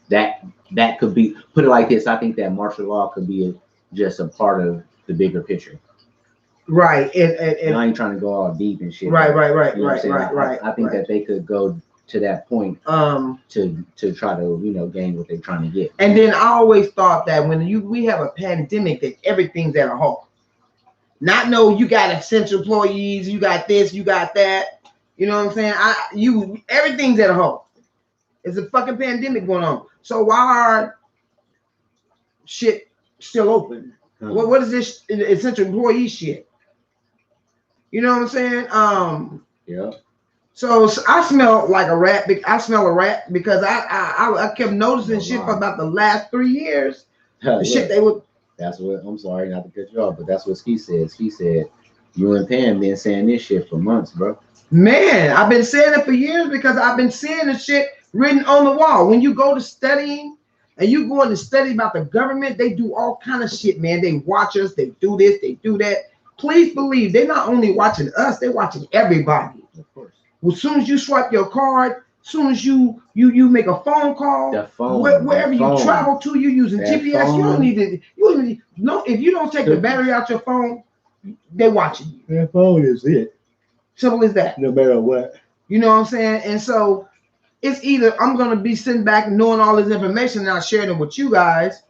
Speaker 2: that could be, put it like this. I think that martial law could be just a part of the bigger picture. Right. And I ain't trying to go all deep and shit. Right. I think that they could go to that point to try to gain what they're trying to get.
Speaker 1: And then I always thought that when we have a pandemic, that everything's at a halt. You got essential employees, you got this, you got that. You know what I'm saying? Everything's at a halt. It's a fucking pandemic going on. So why are shit still open? What is this essential employee shit? You know what I'm saying?
Speaker 2: Yeah.
Speaker 1: So I smell like a rat. I smell a rat because I kept noticing shit for about the last 3 years. The shit they would.
Speaker 2: That's what, I'm sorry not to cut you off, but that's what Ski said. Ski said, you and Pam been saying this shit for months, bro.
Speaker 1: Man, I've been saying it for years because I've been seeing the shit written on the wall. When you go to studying and you go in to study about the government, they do all kind of shit, man. They watch us, they do this, they do that. Please believe they're not only watching us, they're watching everybody. Of course. Well, as soon as you swipe your card, as soon as you make a phone call, wherever you travel to, you using GPS. Phone. You don't need to. If you don't take the battery out your phone, they're watching you.
Speaker 2: That phone is it.
Speaker 1: Simple as that.
Speaker 2: No matter what.
Speaker 1: You know what I'm saying? And so it's either I'm gonna be sitting back knowing all this information and not sharing it with you guys,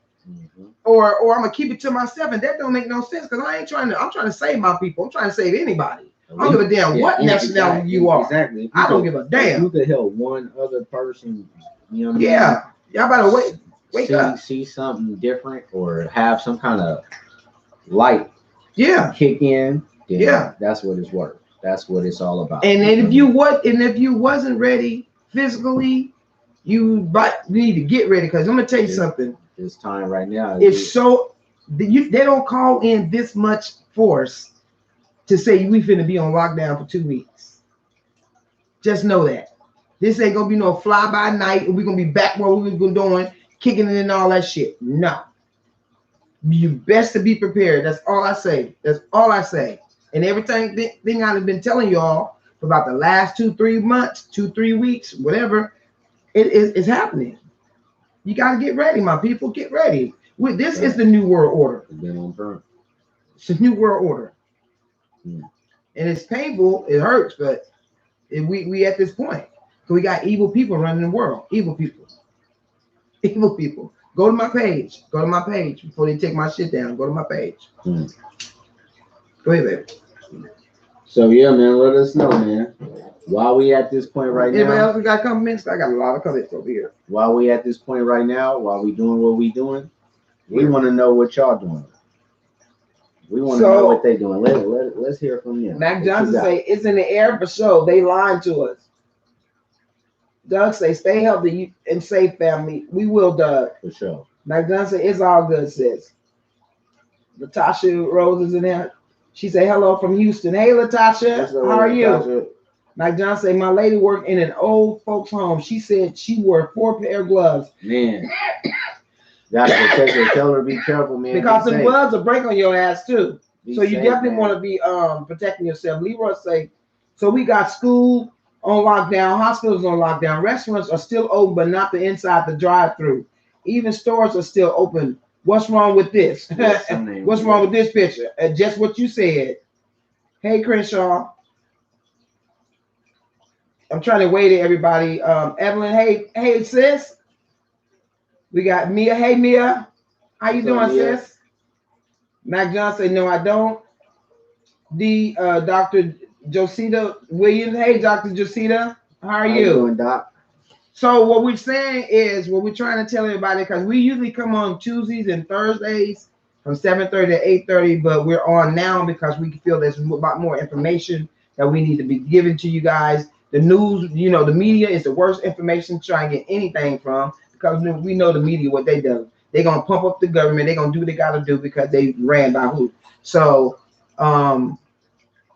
Speaker 1: or I'm gonna keep it to myself, and that don't make no sense because I'm trying to save my people. I'm trying to save anybody. I don't give a damn what nationality you are.
Speaker 2: Exactly.
Speaker 1: I don't give a damn.
Speaker 2: You could help one other person, you know what I mean?
Speaker 1: Yeah. Y'all better wake up.
Speaker 2: See something different or have some kind of light kick in.
Speaker 1: Yeah.
Speaker 2: That's what it's worth. That's what it's all about.
Speaker 1: And if you wasn't ready physically, you need to get ready, because I'm gonna tell you something.
Speaker 2: This time right now.
Speaker 1: It's so they don't call in this much force to say we finna be on lockdown for 2 weeks. Just know that. This ain't gonna be no fly by night and we're gonna be back where we was doing, kicking it and all that shit. No. You best to be prepared. That's all I say. That's all I say. And everything thing I've been telling y'all for about the last 2-3 months, 2-3 weeks, whatever, it's happening. You gotta get ready, my people. Get ready. This is the new world order. It's a new world order. And it's painful, it hurts, but we at this point. So we got evil people running the world. Evil people. Evil people. Go to my page. Go to my page before they take my shit down. Go to my page. Go ahead, baby.
Speaker 2: So yeah, man, let us know, man. While we at this point right now.
Speaker 1: Anybody else got comments? I got a lot of comments over here.
Speaker 2: While we at this point right now, while we doing what we doing, we want to know what y'all doing. We want to know what they doing. Let's hear from you.
Speaker 1: Mac Johnson say it's in the air for sure. They lied to us. Doug say stay healthy and safe, family. We will, Doug.
Speaker 2: For sure.
Speaker 1: Mac Johnson, it's all good, sis. Latasha Rose is in there. She say hello from Houston. Hey, Latasha, how are you? Mac Johnson say my lady worked in an old folks home. She said she wore 4 pair of gloves.
Speaker 2: Man. That's protect her. Tell her be careful, man.
Speaker 1: Because the gloves will break on your ass too. So you definitely want to be protecting yourself. Leroy say, so we got school on lockdown, hospitals on lockdown, restaurants are still open, but not the inside the drive-through. Even stores are still open. What's wrong with this? What's wrong with this picture? Just what you said. Hey, Crenshaw. I'm trying to wait to everybody. Evelyn, hey, sis. We got Mia. Hey, Mia. How you doing, sis? Mac Johnson, no, I don't. Dr. Josita Williams. Hey, Dr. Josita. How are you?
Speaker 2: How you doing, Doc?
Speaker 1: So what we're saying is, what we're trying to tell everybody, because we usually come on Tuesdays and Thursdays from 7:30 to 8:30, but we're on now because we feel there's a lot more information that we need to be given to you guys. The news, you know, the media is the worst information to try and get anything from, because we know the media, what they do. They're going to pump up the government. They're going to do what they got to do because they ran by who. So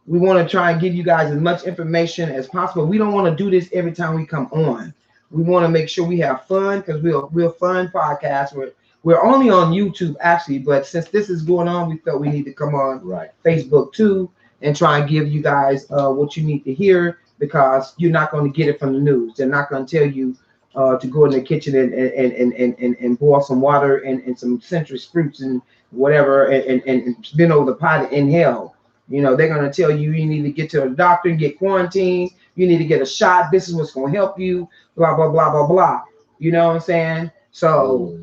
Speaker 1: we want to try and give you guys as much information as possible. We don't want to do this every time we come on. We want to make sure we have fun, because we're fun podcast. We're only on YouTube, actually, but since this is going on, we felt we need to come on Facebook too and try and give you guys what you need to hear, because you're not going to get it from the news. They're not going to tell you to go in the kitchen and boil some water and some citrus fruits and whatever and spin over the pot and inhale. You know, they're going to tell you need to get to a doctor and get quarantined. You need to get a shot. This is what's going to help you, blah, blah, blah, blah, blah. You know what I'm saying? So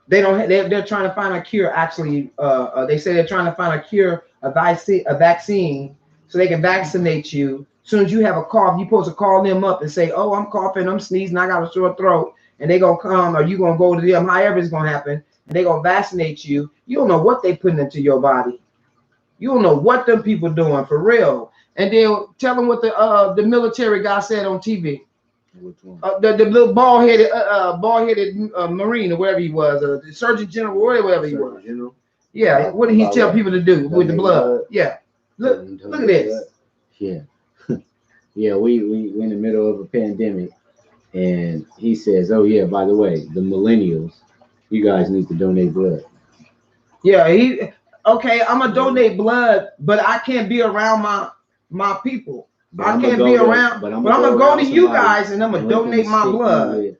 Speaker 1: they're trying to find a cure. Actually, they say they're trying to find a cure, a vaccine, so they can vaccinate you. As soon as you have a cough, you're supposed to call them up and say, oh, I'm coughing, I'm sneezing, I got a sore throat. And they're going to come, or you're going to go to them, however it's going to happen. And they're going to vaccinate you. You don't know what they putting into your body. You don't know what them people doing, for real. And they'll tell them what the military guy said on TV.
Speaker 2: Which one?
Speaker 1: The little bald-headed Marine, or wherever he was, the Surgeon General, whatever he was. Yeah, what did he tell people to do with the blood? Yeah. Look at this.
Speaker 2: Yeah. Yeah, we in the middle of a pandemic, And he says, "Oh yeah, by the way, the millennials, you guys need to donate blood."
Speaker 1: Yeah, okay. I'm gonna donate blood, but I can't be around my people. I can't be around. But I'm gonna go to you guys and I'm gonna donate my blood.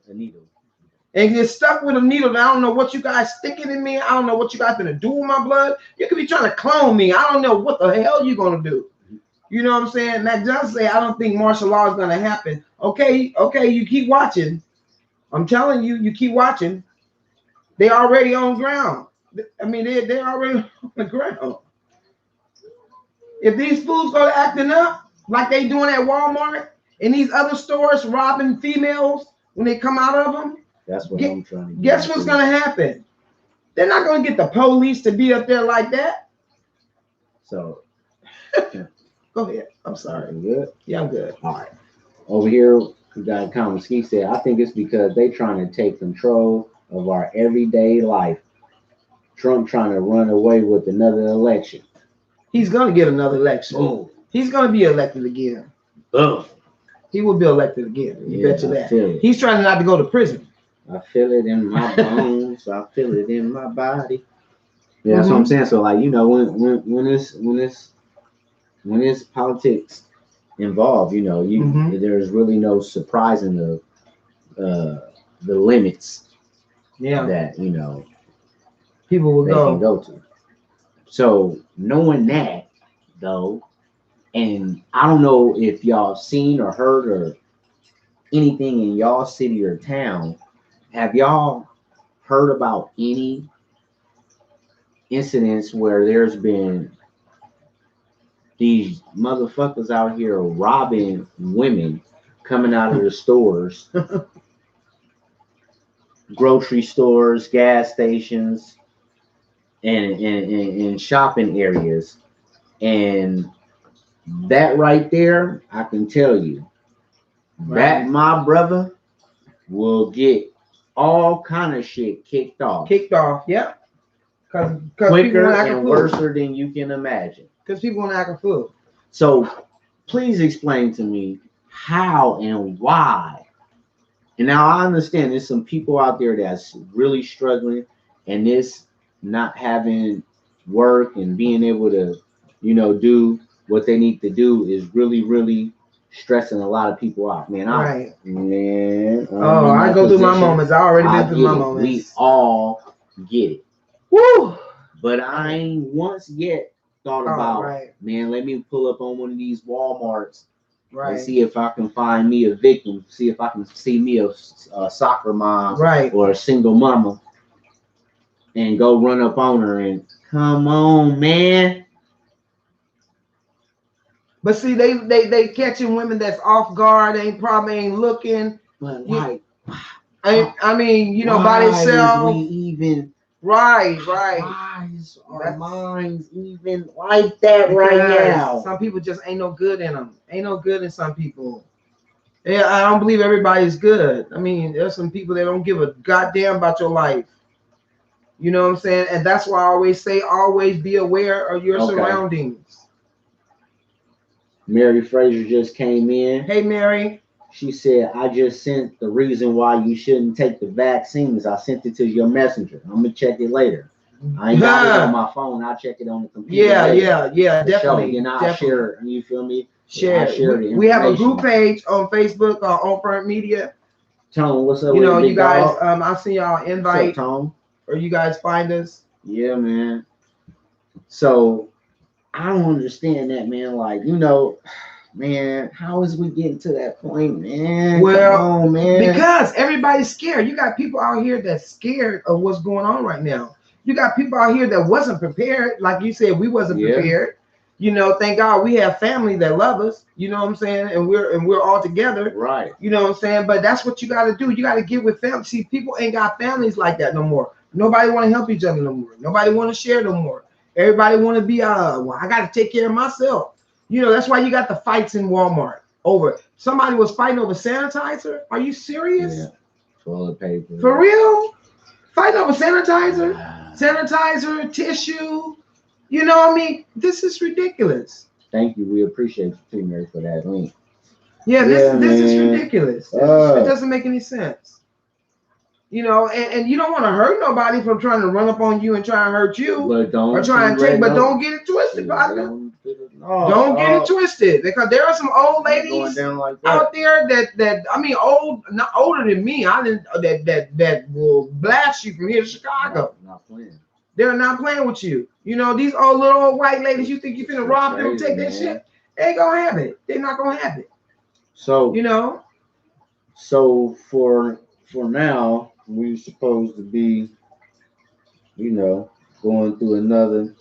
Speaker 1: And get stuck with a needle. I don't know what you guys sticking in me. I don't know what you guys gonna do with my blood. You could be trying to clone me. I don't know what the hell you're gonna do. You know what I'm saying? That does say I don't think martial law is gonna happen. Okay, you keep watching. I'm telling you, you keep watching. They already on ground. I mean, they're already on the ground. If these fools go acting up like they doing at Walmart and these other stores robbing females when they come out of them,
Speaker 2: that's what I'm trying to get.
Speaker 1: Guess what's going to happen? They're not going to get the police to be up there like that.
Speaker 2: So,
Speaker 1: go ahead. I'm sorry.
Speaker 2: You good?
Speaker 1: Yeah, I'm good.
Speaker 2: All right. Over here, we got a comment. Ski said, I think it's because they trying to take control of our everyday life. Trump trying to run away with another election.
Speaker 1: He's going to get another election.
Speaker 2: Boom.
Speaker 1: He's going to be elected again.
Speaker 2: Boom.
Speaker 1: He will be elected again. You bet you that.
Speaker 2: He's
Speaker 1: trying not to go to prison.
Speaker 2: I feel it in my bones. I feel it in my body. Yeah, that's what I'm saying. So, like, you know, when it's politics involved, you know, there's really no surprising the limits.
Speaker 1: Yeah.
Speaker 2: That, you know,
Speaker 1: people will
Speaker 2: can go to. So knowing that, though, and I don't know if y'all seen or heard or anything in y'all city or town, have y'all heard about any incidents where there's been these motherfuckers out here robbing women coming out of the stores, grocery stores, gas stations, and shopping areas? And that right there, I can tell you, that my brother will get all kind of shit kicked off.
Speaker 1: Yeah. Because
Speaker 2: quicker and worse than you can imagine.
Speaker 1: Because people want to act a fool.
Speaker 2: So please explain to me how and why. And now I understand there's some people out there that's really struggling, and this not having work and being able to, you know, do what they need to do is really, really stressing a lot of people out. Man, I go through my moments. I already been through my moments. We all get it.
Speaker 1: Woo!
Speaker 2: But I ain't once yet thought about, man, let me pull up on one of these Walmarts and see if I can find me a victim, see if I can see me a soccer mom or a single mama and go run up on her and come on, man.
Speaker 1: But see, they catching women that's off guard, probably ain't looking.
Speaker 2: But like,
Speaker 1: I mean, you know, by themselves.
Speaker 2: We even
Speaker 1: right.
Speaker 2: Why is our minds even like that right now?
Speaker 1: Some people just ain't no good in them. Ain't no good in some people. Yeah, I don't believe everybody's good. I mean, there's some people that don't give a goddamn about your life. You know what I'm saying? And that's why I always say, always be aware of your surroundings.
Speaker 2: Mary Fraser just came in.
Speaker 1: Hey, Mary.
Speaker 2: She said, I just sent the reason why you shouldn't take the vaccines. I sent it to your messenger. I'm going to check it later. I ain't got it on my phone. I'll check it on the computer.
Speaker 1: Yeah, definitely.
Speaker 2: And I'll share it. You feel me?
Speaker 1: Share it. We have a group page on Facebook, On Front Media.
Speaker 2: Tone, what's up?
Speaker 1: You know, you guys, I'll send y'all an invite.
Speaker 2: What's up, Tone?
Speaker 1: Or you guys find us.
Speaker 2: Yeah, man. So I don't understand that, man. Like, you know, man, how is we getting to that point, man?
Speaker 1: Well,
Speaker 2: come on, man.
Speaker 1: Because everybody's scared. You got people out here that's scared of what's going on right now. You got people out here that wasn't prepared. Like you said, we wasn't prepared. You know, thank God we have family that love us. You know what I'm saying? And we're all together.
Speaker 2: Right.
Speaker 1: You know what I'm saying? But that's what you got to do. You got to get with family. See, people ain't got families like that no more. Nobody want to help each other no more. Nobody want to share no more. Everybody want to be, well, I got to take care of myself. You know, that's why you got the fights in Walmart over. Somebody was fighting over sanitizer. Are you serious?
Speaker 2: Yeah. Toilet paper.
Speaker 1: For real? Fighting over sanitizer, tissue. You know what I mean? This is ridiculous.
Speaker 2: Thank you. We appreciate you too, Mary, for that link.
Speaker 1: Yeah, this is ridiculous. It doesn't make any sense. You know, and you don't want to hurt nobody from trying to run up on you and try and hurt you, but don't get it twisted, partner. Don't get it twisted, because there are some old ladies out there that I mean, not older than me. That will blast you from here to Chicago.
Speaker 2: Not playing.
Speaker 1: They're not playing with you. You know, these old little old white ladies. You think you're gonna rob them, take their shit? They ain't gonna have it. They're not gonna have it.
Speaker 2: So
Speaker 1: you know.
Speaker 2: So for now, we're supposed to be, you know, going through another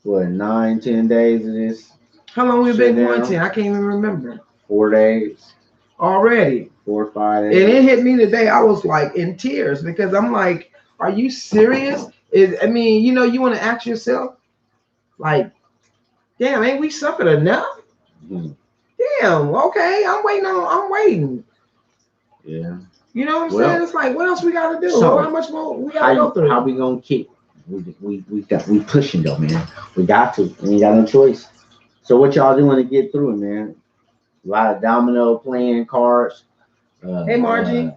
Speaker 2: 9-10 days of this.
Speaker 1: How long we been quarantined? I can't even remember.
Speaker 2: 4 days
Speaker 1: already.
Speaker 2: 4 or 5 days.
Speaker 1: And it hit me today. I was like in tears, because I'm like, are you serious? I mean, you know, you want to ask yourself, like, damn, ain't we suffered enough? Mm-hmm. Damn, okay, I'm waiting.
Speaker 2: Yeah.
Speaker 1: You know what I'm saying? It's like, what else we gotta do? So how much more we gotta go through?
Speaker 2: How we gonna keep? We pushing though, man. We got to. We ain't got no choice. So what y'all doing to get through it, man? A lot of domino playing cards.
Speaker 1: Hey Margie.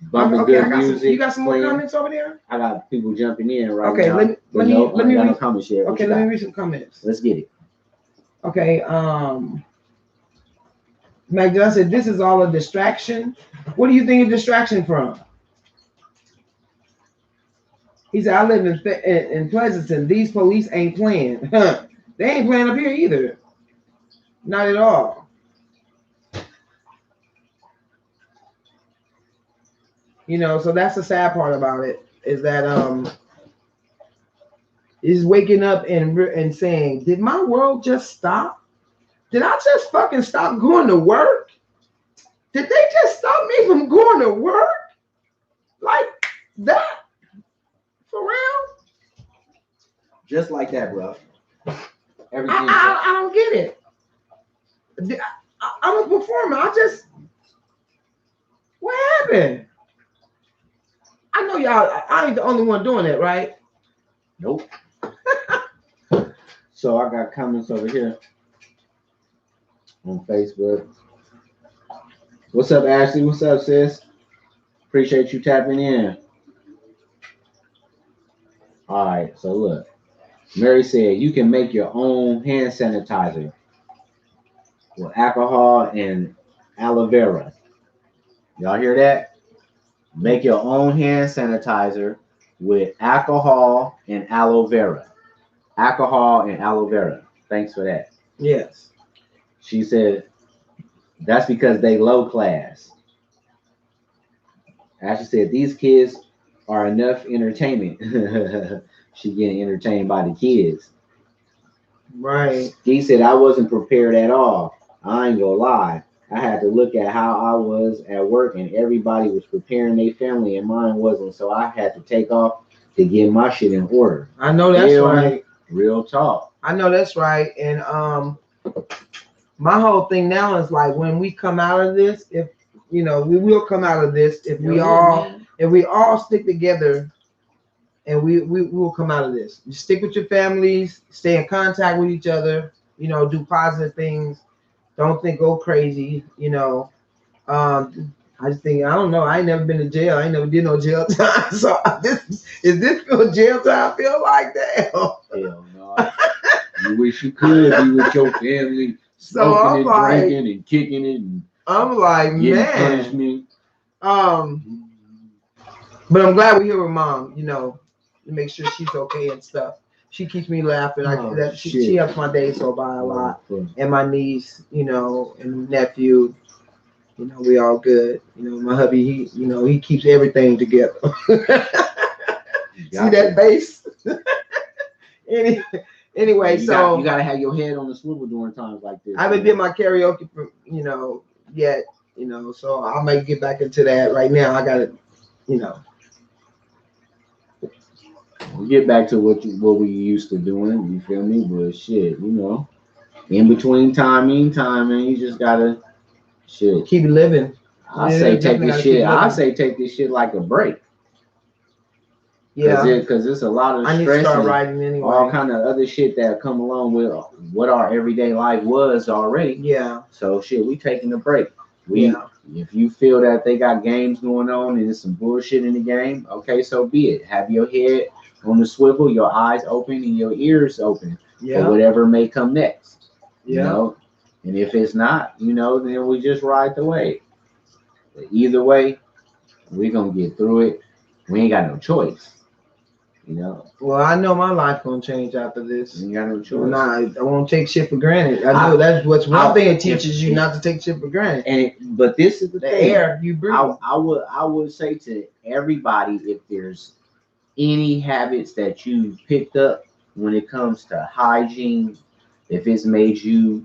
Speaker 2: Bumping good music.
Speaker 1: You got some more comments over there?
Speaker 2: I got people jumping in right now.
Speaker 1: Okay, let me read
Speaker 2: comments here.
Speaker 1: Okay, let me read some comments.
Speaker 2: Let's get it.
Speaker 1: Okay, Magdalena said, this is all a distraction. What do you think a distraction from? He said, I live in Pleasanton. These police ain't playing. They ain't playing up here either. Not at all. You know, so that's the sad part about it, is that is waking up and saying, did my world just stop? Did I just fucking stop going to work? Did they just stop me from going to work? Like that? For real?
Speaker 2: Just like that, bro. Everything.
Speaker 1: I don't get it. I'm a performer. What happened? I know y'all, I ain't the only one doing it, right?
Speaker 2: Nope. So I got comments over here on Facebook. What's up, Ashley? What's up, sis? Appreciate you tapping in. All right, so look. Mary said you can make your own hand sanitizer with alcohol and aloe vera. Y'all hear that? Make your own hand sanitizer with alcohol and aloe vera. Alcohol and aloe vera. Thanks for that.
Speaker 1: Yes.
Speaker 2: She said, that's because they low class. Ashley said, these kids are enough entertainment. She getting entertained by the kids.
Speaker 1: Right.
Speaker 2: He said, I wasn't prepared at all. I ain't gonna lie. I had to look at how I was at work, and everybody was preparing their family and mine wasn't. So I had to take off to get my shit in order.
Speaker 1: I know that's right.
Speaker 2: Real talk.
Speaker 1: I know that's right. And my whole thing now is like, when we come out of this, if you know, we will come out of this if we all stick together, and we will come out of this. You stick with your families, stay in contact with each other, you know, do positive things. Don't go crazy, you know. I just think, I don't know. I ain't never been to jail. I ain't never did no jail time. So is this what jail time feel like? Damn.
Speaker 2: Hell no. You wish you could be with your family,
Speaker 1: so I'm like,
Speaker 2: drinking and kicking it. And
Speaker 1: I'm like, man.
Speaker 2: Punishment.
Speaker 1: But I'm glad we're here with Mom, you know, to make sure she's okay and stuff. She keeps me laughing. She helps my day so by a lot. And my niece, you know, and nephew, you know, we all good. You know, my hubby, he keeps everything together. See that face? Anyway,
Speaker 2: you gotta have your head on the swivel during times like this.
Speaker 1: I haven't did my karaoke, yet, so I might get back into that right now. I gotta,
Speaker 2: We'll get back to what we used to doing, you feel me? But shit, in between time, man, you just gotta
Speaker 1: keep living.
Speaker 2: I say take this shit like a break.
Speaker 1: Yeah,
Speaker 2: because it's a lot of
Speaker 1: I need to
Speaker 2: stress
Speaker 1: start
Speaker 2: and
Speaker 1: writing anyway.
Speaker 2: all kind of other shit that come along with what our everyday life was already.
Speaker 1: Yeah.
Speaker 2: So shit, we taking a break. If you feel that they got games going on and there's some bullshit in the game, okay, so be it. Have your head on the swivel, your eyes open and your ears open for whatever may come next. You know, and if it's not, you know, then we just ride the wave. But either way, we're gonna get through it. We ain't got no choice. You know.
Speaker 1: Well, I know my life gonna change after this.
Speaker 2: You ain't got no choice.
Speaker 1: Nah, I won't take shit for granted. I know that's what's one thing it teaches you not to take shit for granted.
Speaker 2: But this is the thing.
Speaker 1: Air you breathe.
Speaker 2: I would say to everybody, if there's any habits that you picked up when it comes to hygiene, if it's made you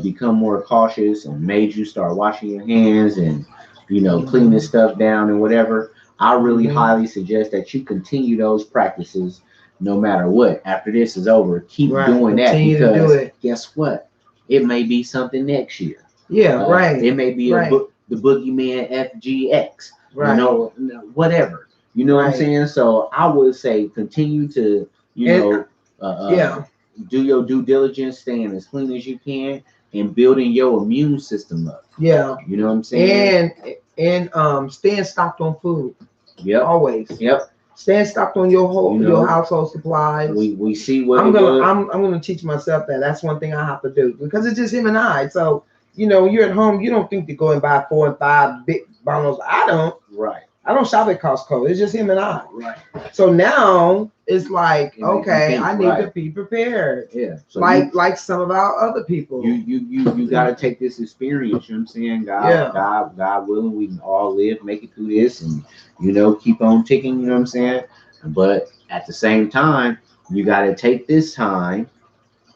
Speaker 2: become more cautious and made you start washing your hands and, you know, cleaning stuff down and whatever, I really highly suggest that you continue those practices no matter what. After this is over, keep doing that, because guess what? It may be something next year.
Speaker 1: Yeah,
Speaker 2: It may be the Boogeyman FGX, you know, whatever. You know what I'm saying? So I would say continue to, you know, do your due diligence, staying as clean as you can, and building your immune system up. Yeah. You know what I'm saying?
Speaker 1: And staying stocked on food.
Speaker 2: Yep.
Speaker 1: Always.
Speaker 2: Yep.
Speaker 1: Staying stocked on your whole your household supplies.
Speaker 2: We see what
Speaker 1: I'm gonna teach myself that. That's one thing I have to do, because it's just him and I. So, you know, when you're at home, you don't think to go and buy 4 and 5 big bottles. I don't.
Speaker 2: Right.
Speaker 1: I don't shop at Costco. It's just him and I.
Speaker 2: Right.
Speaker 1: So now it's like, okay, I need to be prepared.
Speaker 2: Yeah. So
Speaker 1: like some of our other people.
Speaker 2: You gotta take this experience, you know what I'm saying? God willing, we can all live, make it through this, and, you know, keep on ticking, you know what I'm saying? But at the same time, you gotta take this time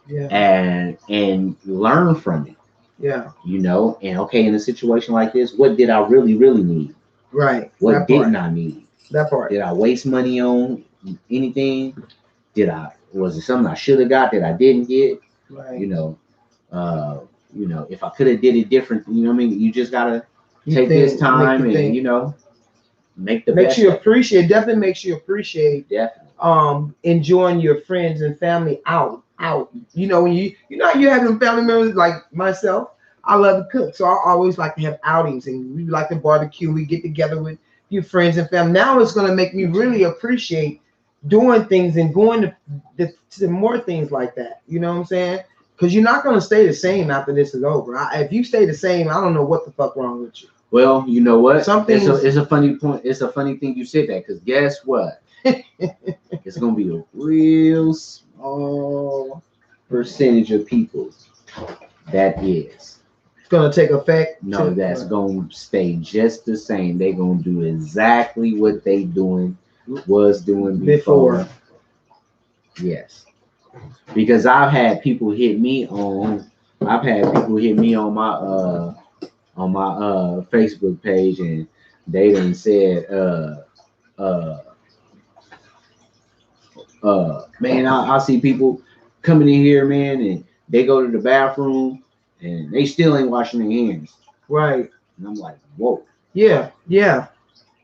Speaker 2: and learn from it. Yeah. You know, and okay, in a situation like this, what did I really need? Right. What didn't I need? That part. Did I waste money on anything? Was it something I should have got that I didn't get? Right. You know, if I could have did it different, you know what I mean? You just gotta take this time and you know, make the best. Makes you appreciate. Definitely makes you appreciate. Definitely. Enjoying your friends and family out. You know, when you have some family members like myself. I love to cook, so I always like to have outings, and we like to barbecue. We get together with a few friends and family. Now it's going to make me really appreciate doing things and going to more things like that. You know what I'm saying? Because you're not going to stay the same after this is over. If you stay the same, I don't know what the fuck wrong with you. Well, you know what? It's a funny point. It's a funny thing you said that, because guess what? It's going to be a real small percentage of people that is. Gonna take effect? No, that's gonna stay just the same. They gonna do exactly what they was doing before. Yes, because I've had people hit me on my Facebook page, and they done said man, I see people coming in here, man, and they go to the bathroom and they still ain't washing their hands. Right. And I'm like, whoa. Yeah.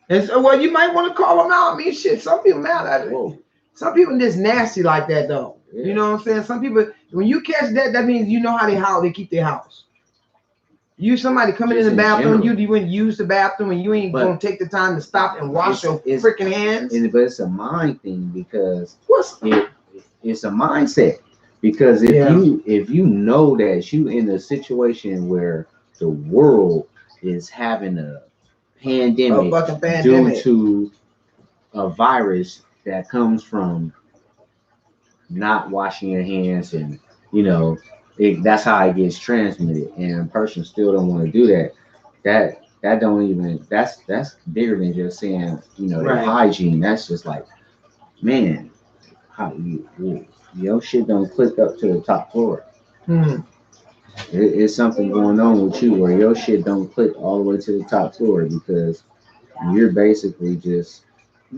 Speaker 2: And so, well, you might want to call them out. I mean, shit, some people mad at it. Whoa. Some people just nasty like that, though. Yeah. You know what I'm saying? Some people, when you catch that, that means you know how they keep their house. Somebody coming in the bathroom, you wouldn't use the bathroom, and you ain't going to take the time to stop and wash your freaking hands. But it's a mind thing, because it's a mindset. Because if you know that you in a situation where the world is having a pandemic due to a virus that comes from not washing your hands, and you know that's how it gets transmitted, and a person still don't want to do that. That's bigger than just saying, you know, hygiene. That's just like, man, how your shit don't click up to the top floor. It's something going on with you where your shit don't click all the way to the top floor, because you're basically just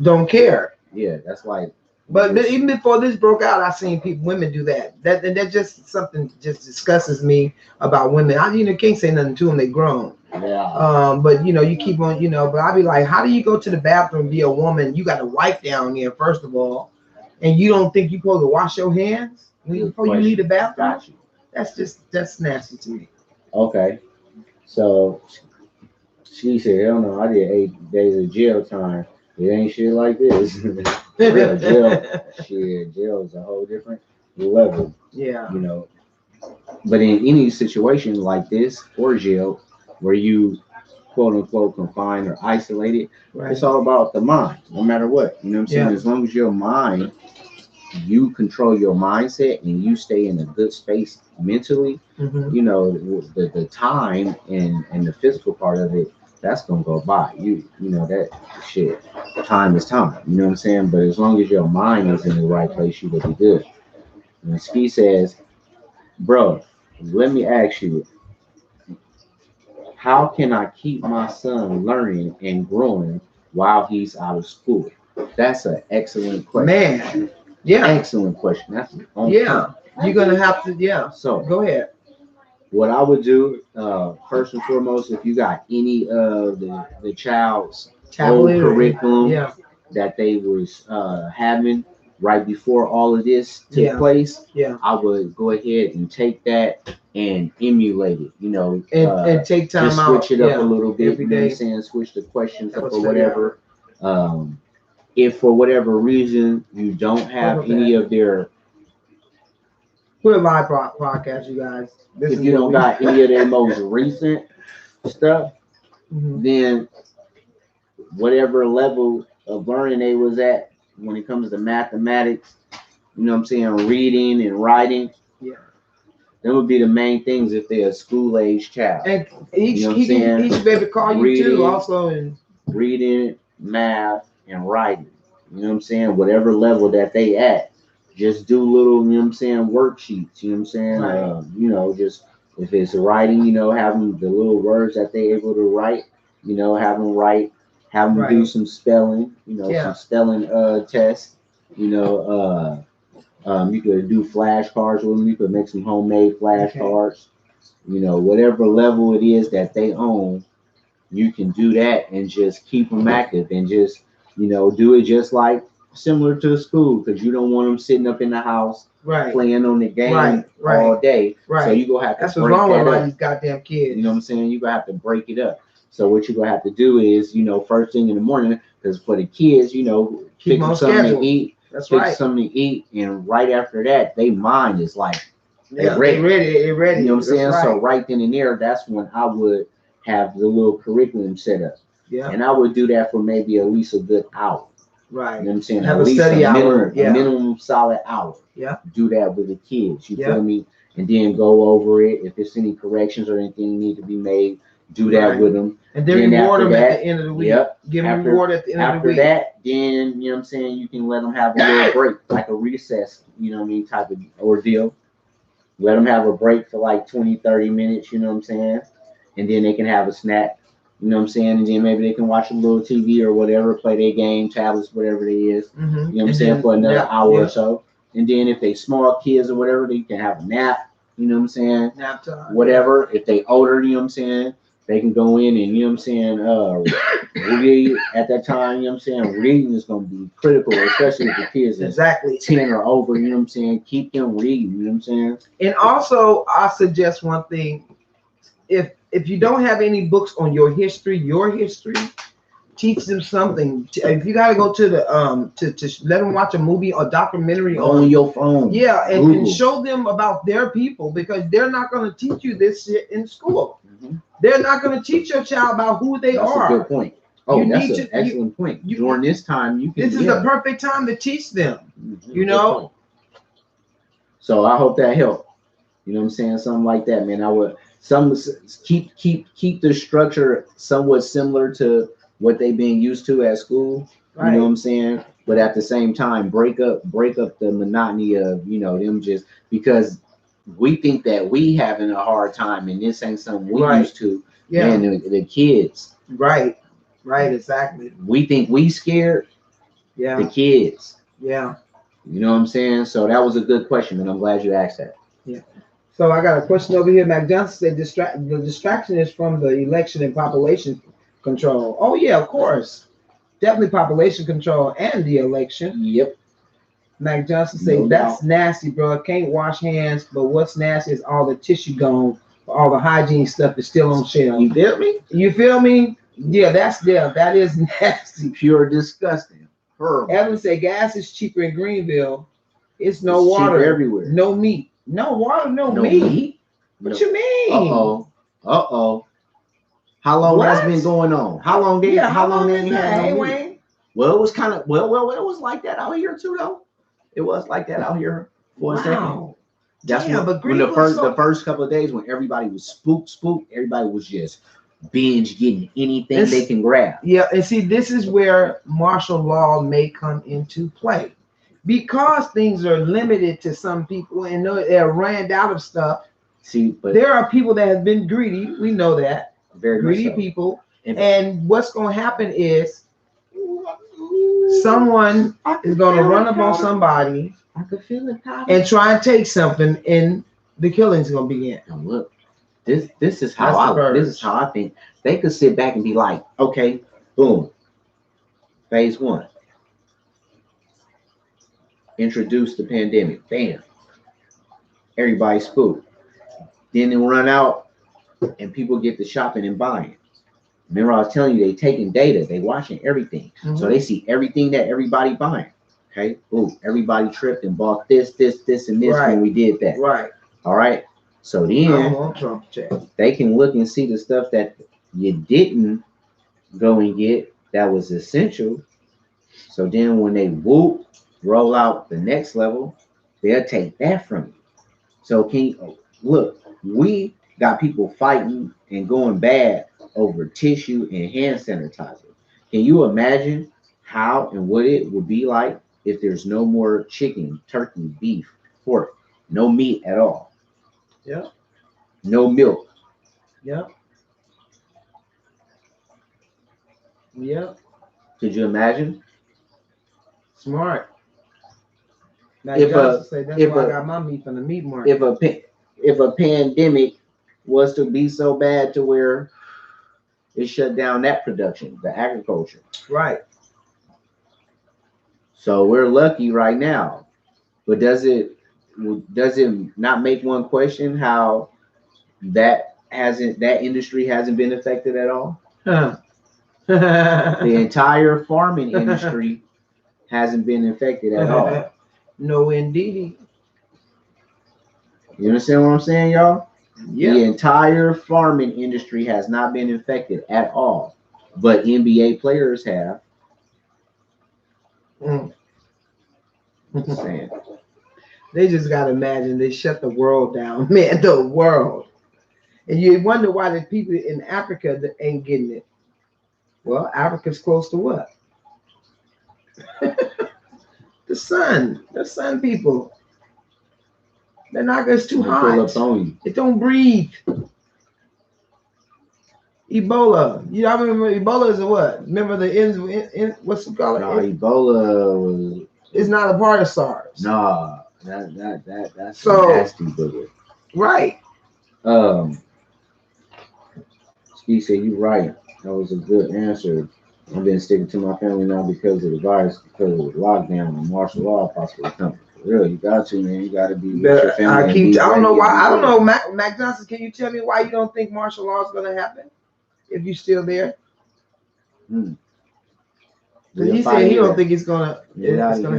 Speaker 2: don't care. Yeah, that's like. But even before this broke out, I seen women do that. That just something just disgustes me about women. I can't say nothing to them. They grown. Yeah.
Speaker 1: But you know, you keep on, you know, but I'll be like, how do you go to the bathroom, be a woman? You got to wipe down there, first of all, and you don't think you're supposed to wash your hands before you leave the bathroom?
Speaker 2: Got you.
Speaker 1: That's nasty to me.
Speaker 2: Okay. So she said, hell no, I did 8 days of jail time. It ain't shit like this. Real jail. Shit, jail is a whole different level.
Speaker 1: Yeah.
Speaker 2: You know. But in any situation like this or jail, where you quote unquote confined or isolated,
Speaker 1: Right.
Speaker 2: it's all about the mind, no matter what. You know what I'm saying?
Speaker 1: Yeah.
Speaker 2: As long as your mind, you control your mindset and you stay in a good space mentally, you know, the time and the physical part of it, that's gonna go by. You know that shit. Time is time. You know what I'm saying? But as long as your mind is in the right place, you will be good. And Ski says, bro, let me ask you, how can I keep my son learning and growing while he's out of school? That's an excellent question.
Speaker 1: Man, yeah.
Speaker 2: Excellent question. That's
Speaker 1: yeah. You're gonna have to, yeah.
Speaker 2: So
Speaker 1: go ahead.
Speaker 2: What I would do, first and foremost, if you got any of the child's old curriculum that they was having right before all of this took place, I would go ahead and take that and emulate it, you know,
Speaker 1: and take time
Speaker 2: just
Speaker 1: out,
Speaker 2: switch it up a little bit,
Speaker 1: every
Speaker 2: you know what I'm
Speaker 1: day.
Speaker 2: saying, switch the questions up or whatever. If for whatever reason you don't have any of their
Speaker 1: we're a live podcast, you guys.
Speaker 2: If you don't got any of their most recent stuff, then whatever level of learning they was at when it comes to mathematics, you know what I'm saying, reading and writing, that would be the main things if they're a school age child.
Speaker 1: And each
Speaker 2: you know
Speaker 1: he should be able to call
Speaker 2: reading,
Speaker 1: you too, also in
Speaker 2: reading, math, and writing. You know what I'm saying? Whatever level that they at. Just do little, you know what I'm saying, worksheets, you know what I'm saying?
Speaker 1: Right.
Speaker 2: You know, just if it's writing, you know, having the little words that they able to write, you know, have them write, have them do some spelling, you know, some spelling tests, you know, you could do flashcards with them, you could make some homemade flashcards, you know, whatever level it is that they own, you can do that and just keep them active and just, you know, do it just like similar to school, because you don't want them sitting up in the house playing on the game all day. So you gonna have to
Speaker 1: That's what's wrong with all these goddamn kids.
Speaker 2: You know what I'm saying? You gonna have to break it up. So what you gonna have to do is, you know, first thing in the morning, because for the kids, you know, pick something to eat.
Speaker 1: That's
Speaker 2: pick something to eat, and right after that, they mind is like
Speaker 1: they're ready.
Speaker 2: You know what I'm saying? So right then and there, that's when I would have the little curriculum set up.
Speaker 1: Yeah.
Speaker 2: And I would do that for maybe at least a good hour.
Speaker 1: Right.
Speaker 2: You know what I'm saying?
Speaker 1: Have
Speaker 2: at least
Speaker 1: a
Speaker 2: minimum solid hour.
Speaker 1: Yeah.
Speaker 2: Do that with the kids. You feel me? And then go over it. If there's any corrections or anything need to be made, do that with them.
Speaker 1: And then reward them at the end of the week. Give them reward at the end of the week.
Speaker 2: After that, then, you know what I'm saying, you can let them have a little break, like a recess, you know what I mean, type of ordeal. Let them have a break for like 20, 30 minutes, you know what I'm saying? And then they can have a snack. You know what I'm saying? And then maybe they can watch a little TV or whatever, play their game, tablets, whatever it is. You know what I'm saying? For another hour or so. And then if they small kids or whatever, they can have a nap. You know what I'm saying?
Speaker 1: Nap time.
Speaker 2: Whatever. If they older, you know what I'm saying? They can go in and, you know what I'm saying, read at that time, you know what I'm saying? Reading is going to be critical, especially if the kids are 10 or over, you know what I'm saying? Keep them reading, you know what I'm saying?
Speaker 1: And also, I suggest one thing. If you don't have any books on your history, teach them something. If you gotta go to the to let them watch a movie or documentary
Speaker 2: on your phone,
Speaker 1: and show them about their people, because they're not gonna teach you this shit in school. They're not gonna teach your child about who they are.
Speaker 2: That's a good point. Oh, that's an excellent point. During this time, you can.
Speaker 1: This is the perfect time to teach them. You know.
Speaker 2: So I hope that helped. You know what I'm saying? Something like that, man. I would keep the structure somewhat similar to what they've been used to at school. You know what I'm saying? But at the same time, break up the monotony of, you know, them just because we think that we having a hard time and this ain't something we used to. Yeah. And the kids.
Speaker 1: Right, exactly.
Speaker 2: We think we scared. Yeah. The kids.
Speaker 1: Yeah.
Speaker 2: You know what I'm saying? So that was a good question, and I'm glad you asked that.
Speaker 1: Yeah. So I got a question over here. Mac Johnson said the distraction is from the election and population control. Oh yeah, of course. Definitely population control and the election.
Speaker 2: Yep.
Speaker 1: Mac Johnson said
Speaker 2: No
Speaker 1: that's
Speaker 2: doubt.
Speaker 1: nasty, bro. Can't wash hands, but what's nasty is all the tissue gone. All the hygiene stuff is still on shelf.
Speaker 2: You feel me?
Speaker 1: You feel me? Yeah, that is nasty.
Speaker 2: Pure disgusting. Horrible.
Speaker 1: Evan said gas is cheaper in Greenville. It's no
Speaker 2: It's
Speaker 1: water
Speaker 2: cheaper everywhere.
Speaker 1: No meat. No water, no meat. What you mean?
Speaker 2: Uh-oh. How long
Speaker 1: What?
Speaker 2: that's been going on? How long they
Speaker 1: How long
Speaker 2: they
Speaker 1: is
Speaker 2: ain't
Speaker 1: that?
Speaker 2: had
Speaker 1: Hey,
Speaker 2: no meat?
Speaker 1: Wayne?
Speaker 2: Well, it was kind of well, it was like that out here too, though. It was like that out here for a second.
Speaker 1: Wow.
Speaker 2: That's
Speaker 1: Damn, but
Speaker 2: when the
Speaker 1: Greenville's
Speaker 2: the first couple of days when everybody was spooked, everybody was just binge getting anything they can grab.
Speaker 1: Yeah, and see, this is where martial law may come into play. Because things are limited to some people and they're ran out of stuff.
Speaker 2: See, but
Speaker 1: there are people that have been greedy. We know that.
Speaker 2: Very
Speaker 1: greedy
Speaker 2: so.
Speaker 1: People. And what's going to happen is someone is going to run up on somebody.
Speaker 3: I could feel it.
Speaker 1: And try and take something, and the killing's going to begin.
Speaker 2: Now look, this is how I think. They could sit back and be like, okay, boom, phase 1. Introduce the pandemic. Bam. Everybody spooked. Then they run out and people get to shopping and buying. Remember, I was telling you, they taking data, they watching everything. Mm-hmm. So they see everything that everybody buying. Okay. Ooh, everybody tripped and bought this, and this when we did that.
Speaker 1: Right.
Speaker 2: All right. So then they can look and see the stuff that you didn't go and get that was essential. So then when they roll out the next level, they'll take that from you. So look, we got people fighting and going bad over tissue and hand sanitizer. Can you imagine how and what it would be like if there's no more chicken, turkey, beef, pork, no meat at all?
Speaker 1: Yeah.
Speaker 2: No milk.
Speaker 1: Yeah. Yeah.
Speaker 2: Could you imagine?
Speaker 1: Smart. Now
Speaker 2: if
Speaker 1: I got my meat from the meat market.
Speaker 2: If a pandemic was to be so bad to where it shut down that production, the agriculture.
Speaker 1: Right.
Speaker 2: So we're lucky right now. But does it not make one question how that industry hasn't been affected at all?
Speaker 1: Huh.
Speaker 2: The entire farming industry hasn't been affected at all.
Speaker 1: No, indeed.
Speaker 2: You understand what I'm saying, y'all?
Speaker 1: Yeah.
Speaker 2: The entire farming industry has not been affected at all, but NBA players have. Just saying.
Speaker 1: They just got to imagine they shut the world down, man, the world. And you wonder why the people in Africa that ain't getting it. Well, Africa's close to what? The sun people. They're not, it's too hot. It don't breathe. Ebola. You know, I remember Ebola is a what? Remember what's it called?
Speaker 2: No, Ebola was.
Speaker 1: It's not a part of SARS.
Speaker 2: No, that's so nasty booger.
Speaker 1: Right.
Speaker 2: Steve said you're right. That was a good answer. I've been sticking to my family now because of the virus, because of the lockdown and martial law possibly coming. Real, you got to, man. You got to be with your family.
Speaker 1: I don't know why. I don't know, Mac Johnson. Can you tell me why you don't think martial law is going to happen if you're still there? He said he don't think it's going to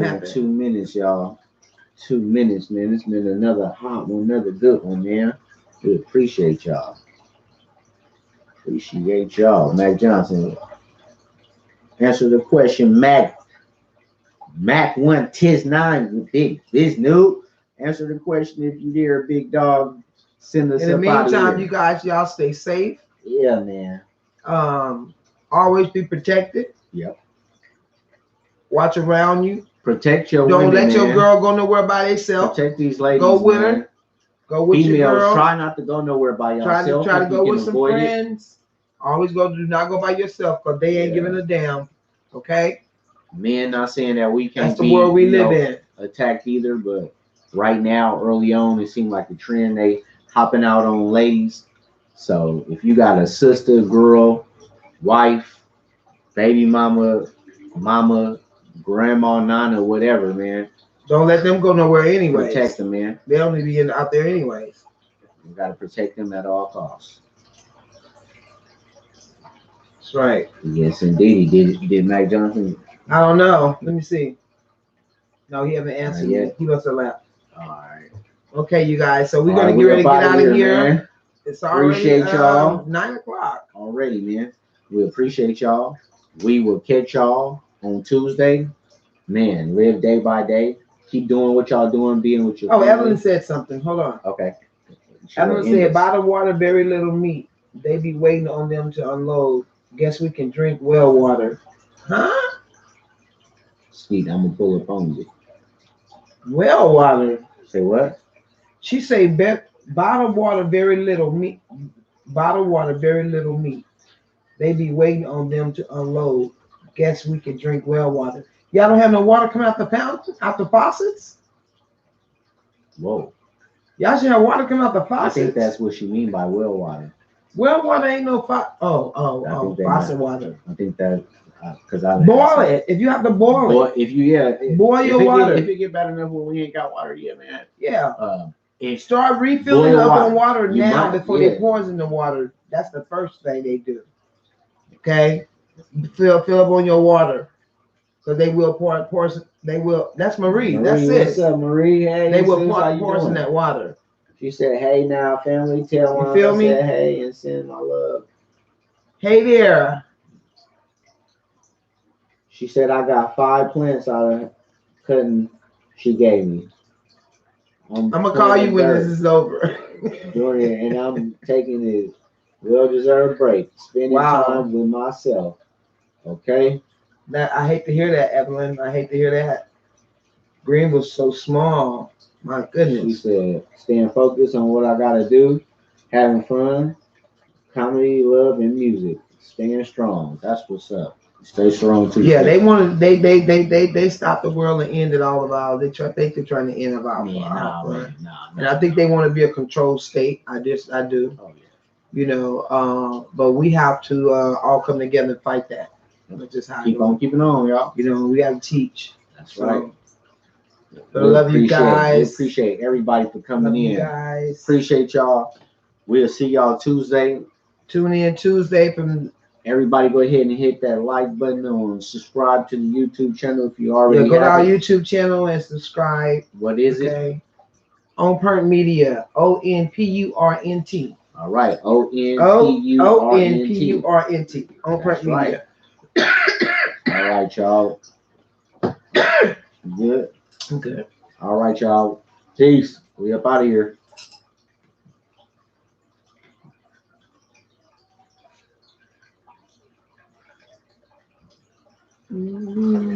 Speaker 1: happen.
Speaker 2: 2 minutes, y'all. 2 minutes, man. It's been another hot one, another good one, man. We appreciate y'all. Appreciate y'all, Mac Johnson. Answer the question, Mac 1 Tiz 9 big biz noob. Answer the question if you dare, big dog. Send us. In the meantime, you guys, y'all stay safe. Yeah, man.
Speaker 1: Always be protected.
Speaker 2: Yep.
Speaker 1: Watch around you.
Speaker 2: Protect your
Speaker 1: Don't
Speaker 2: women,
Speaker 1: let your girl go nowhere by themselves.
Speaker 2: Protect these ladies.
Speaker 1: Go with her. Go with
Speaker 2: females,
Speaker 1: your girl.
Speaker 2: Try not to go nowhere by yourself.
Speaker 1: Try to go with some friends. Always do not go by yourself because they ain't giving a damn. Okay.
Speaker 2: Men, not saying that we can't.
Speaker 1: That's the world we live in.
Speaker 2: Attacked either, but right now, early on, it seemed like the trend they hopping out on ladies. So if you got a sister, girl, wife, baby mama, grandma, nana, whatever, man.
Speaker 1: Don't let them go nowhere anyway.
Speaker 2: Protect them, man.
Speaker 1: They only be out there anyways.
Speaker 2: You got to protect them at all costs.
Speaker 1: That's right.
Speaker 2: Yes, indeed. Did Mac Johnson?
Speaker 1: I don't know. Let me see. No, he haven't answered yet. He must have left.
Speaker 2: All right.
Speaker 1: Okay, you guys. So we're gonna get ready to get out of here. Man. It's already
Speaker 2: appreciate y'all.
Speaker 1: 9 o'clock
Speaker 2: already, man. We appreciate y'all. We will catch y'all on Tuesday. Man, live day by day. Keep doing what y'all doing, being with your family.
Speaker 1: Evelyn said something. Hold on.
Speaker 2: Okay.
Speaker 1: Evelyn said, bottled water, very little meat. They be waiting on them to unload. Guess we can drink well water. Huh?
Speaker 2: Sweet, I'm gonna pull up on you.
Speaker 1: Well water.
Speaker 2: Say what?
Speaker 1: She say bottled water, very little meat. Bottled water, very little meat. They be waiting on them to unload. Guess we can drink well water. Y'all don't have no water coming out the fountain, out the faucets?
Speaker 2: Whoa.
Speaker 1: Y'all should have water coming out the faucets.
Speaker 2: I think that's what she mean by well water.
Speaker 1: Well water ain't no faucet water.
Speaker 2: I think that because
Speaker 1: boil it. If you have to boil it.
Speaker 2: If you
Speaker 1: boil your water.
Speaker 2: If it get bad enough when we ain't got water yet, man.
Speaker 1: Yeah. Start refilling up on water now before they poison the water. That's the first thing they do. Okay, fill up on your water. So they will portion. They will. That's Marie. That's it.
Speaker 2: What's up, Marie? Hey,
Speaker 1: they will portion that water.
Speaker 2: She said, "Hey, now, family, tell
Speaker 1: you feel me?
Speaker 2: Said, hey, and send my love."
Speaker 1: Hey there.
Speaker 2: She said, "I got 5 plants out of cutting she gave me.
Speaker 1: I'm gonna call you when this is over."
Speaker 2: Doing it, and I'm taking a well-deserved break, spending time with myself. Okay.
Speaker 1: That I hate to hear that, Evelyn. I hate to hear that. Green was so small. My goodness.
Speaker 2: She said, "Staying focused on what I gotta do, having fun, comedy, love, and music. Staying strong. That's what's up. Stay strong too."
Speaker 1: Yeah, they wanted they stopped the world and ended all of our. They think they're trying to end of our.
Speaker 2: Nah.
Speaker 1: And I think they want to be a controlled state. I do.
Speaker 2: Oh yeah.
Speaker 1: You know, but we have to all come together and fight that. That's just how
Speaker 2: keep on keeping on, y'all.
Speaker 1: You know, we got to teach.
Speaker 2: That's right.
Speaker 1: I love you guys.
Speaker 2: We appreciate everybody for coming in.
Speaker 1: Guys.
Speaker 2: Appreciate y'all. We'll see y'all Tuesday.
Speaker 1: Tune in Tuesday from.
Speaker 2: Everybody go ahead and hit that like button and subscribe to the YouTube channel if you already
Speaker 1: go to our YouTube channel and subscribe.
Speaker 2: What is it?
Speaker 1: On Point Media. ONPURNT.
Speaker 2: All right. ONPURNT.
Speaker 1: On Point Media.
Speaker 2: All right, y'all. Good.
Speaker 1: Good.
Speaker 2: All right, y'all. Peace. We up out of here. Mm-hmm.